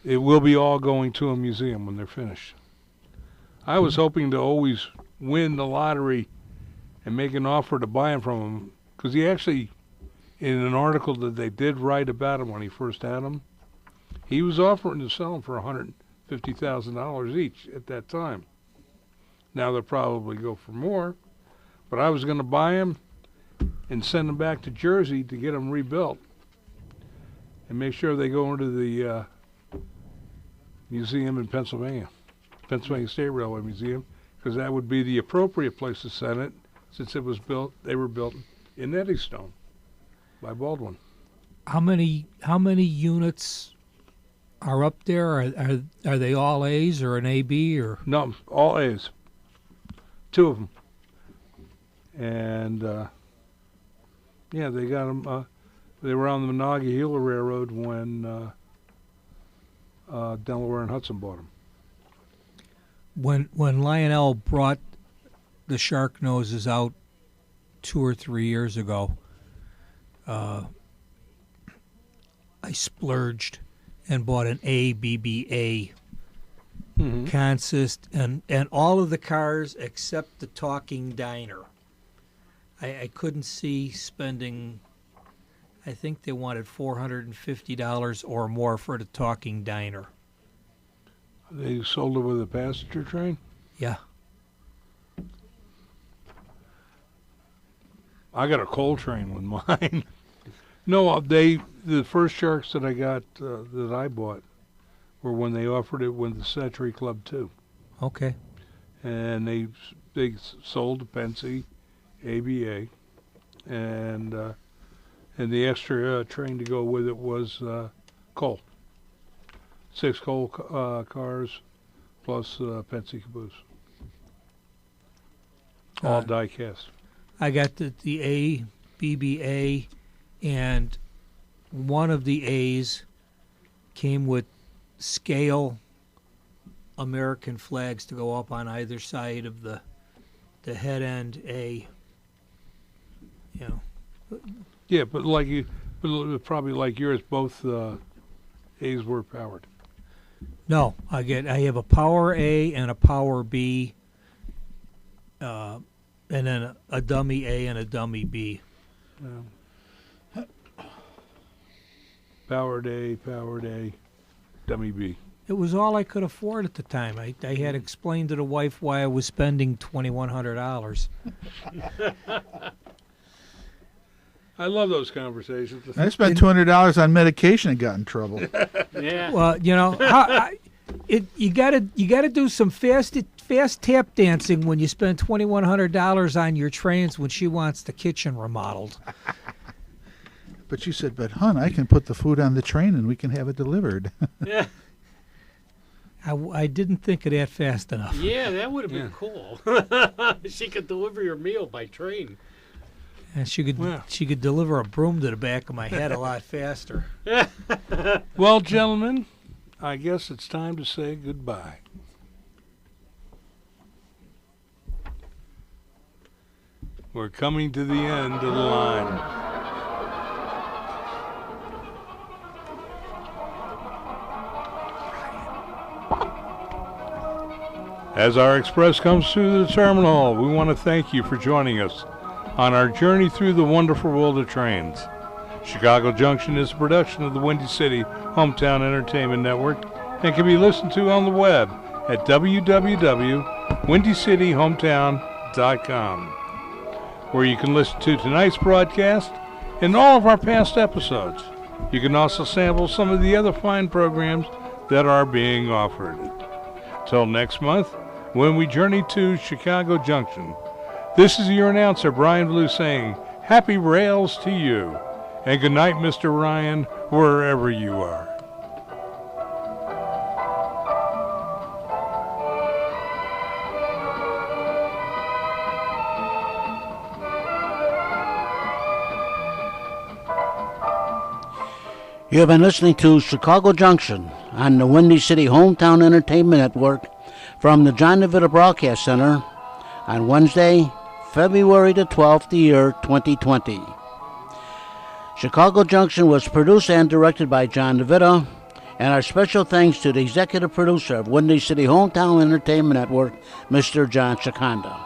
it will be all going to a museum when they're finished. I was hoping to always win the lottery and make an offer to buy him from him, because he actually, in an article that they did write about him when he first had him, he was offering to sell them for $150,000 each at that time. Now they'll probably go for more, but I was going to buy him and send them back to Jersey to get them rebuilt and make sure they go into the museum in Pennsylvania State Railway Museum, because that would be the appropriate place to send it, since they were built in Eddystone by Baldwin. How many units are up there? Are they all A's or an AB or? No, all A's. 2 of them. And yeah, they got them. They were on the Monongahela Railroad when Delaware and Hudson bought them. When Lionel brought the shark noses out 2 or 3 years ago, I splurged and bought an ABBA consist and all of the cars except the talking diner. I couldn't see spending. I think they wanted $450 or more for the talking diner. They sold it with a passenger train? Yeah. I got a coal train with mine. No, the first sharks that I got, that I bought, were when they offered it with the Century Club too. Okay. And they sold to Pensy, ABA, and the extra train to go with it was coal. 6 coal cars plus Pensy caboose. All die cast. I got the ABBA, and one of the A's came with scale American flags to go up on either side of the head end A. You know. Yeah, but probably like yours, both A's were powered. No, I have a power A and a power B, and then a dummy A and a dummy B. Powered A, dummy B. It was all I could afford at the time. I had explained to the wife why I was spending $2,100. I love those conversations. I spent $200 on medication and got in trouble. Yeah. Well, you know, you gotta do some fast tap dancing when you spend $2,100 on your trains when she wants the kitchen remodeled. But you said, but hon, I can put the food on the train and we can have it delivered. Yeah. I didn't think of that fast enough. Yeah, that would have been cool. She could deliver your meal by train. And she could deliver a broom to the back of my head a lot faster. Well, gentlemen, I guess it's time to say goodbye. We're coming to the end of the line. As our express comes through the terminal, we want to thank you for joining us on our journey through the wonderful world of trains. Chicago Junction is a production of the Windy City Hometown Entertainment Network and can be listened to on the web at www.windycityhometown.com, where you can listen to tonight's broadcast and all of our past episodes. You can also sample some of the other fine programs that are being offered. Till next month, when we journey to Chicago Junction, this is your announcer, Brian Blue, saying, happy rails to you, and good night, Mr. Ryan, wherever you are. You have been listening to Chicago Junction on the Windy City Hometown Entertainment Network from the John DeVita Broadcast Center on Wednesday, February the 12th, the year 2020. Chicago Junction was produced and directed by John DeVita, and our special thanks to the executive producer of Windy City Hometown Entertainment Network, Mr. John Shikanda.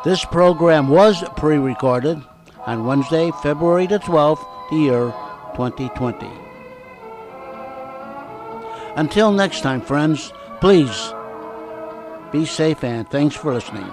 This program was pre-recorded on Wednesday, February the 12th, the year 2020. Until next time, friends, please be safe and thanks for listening.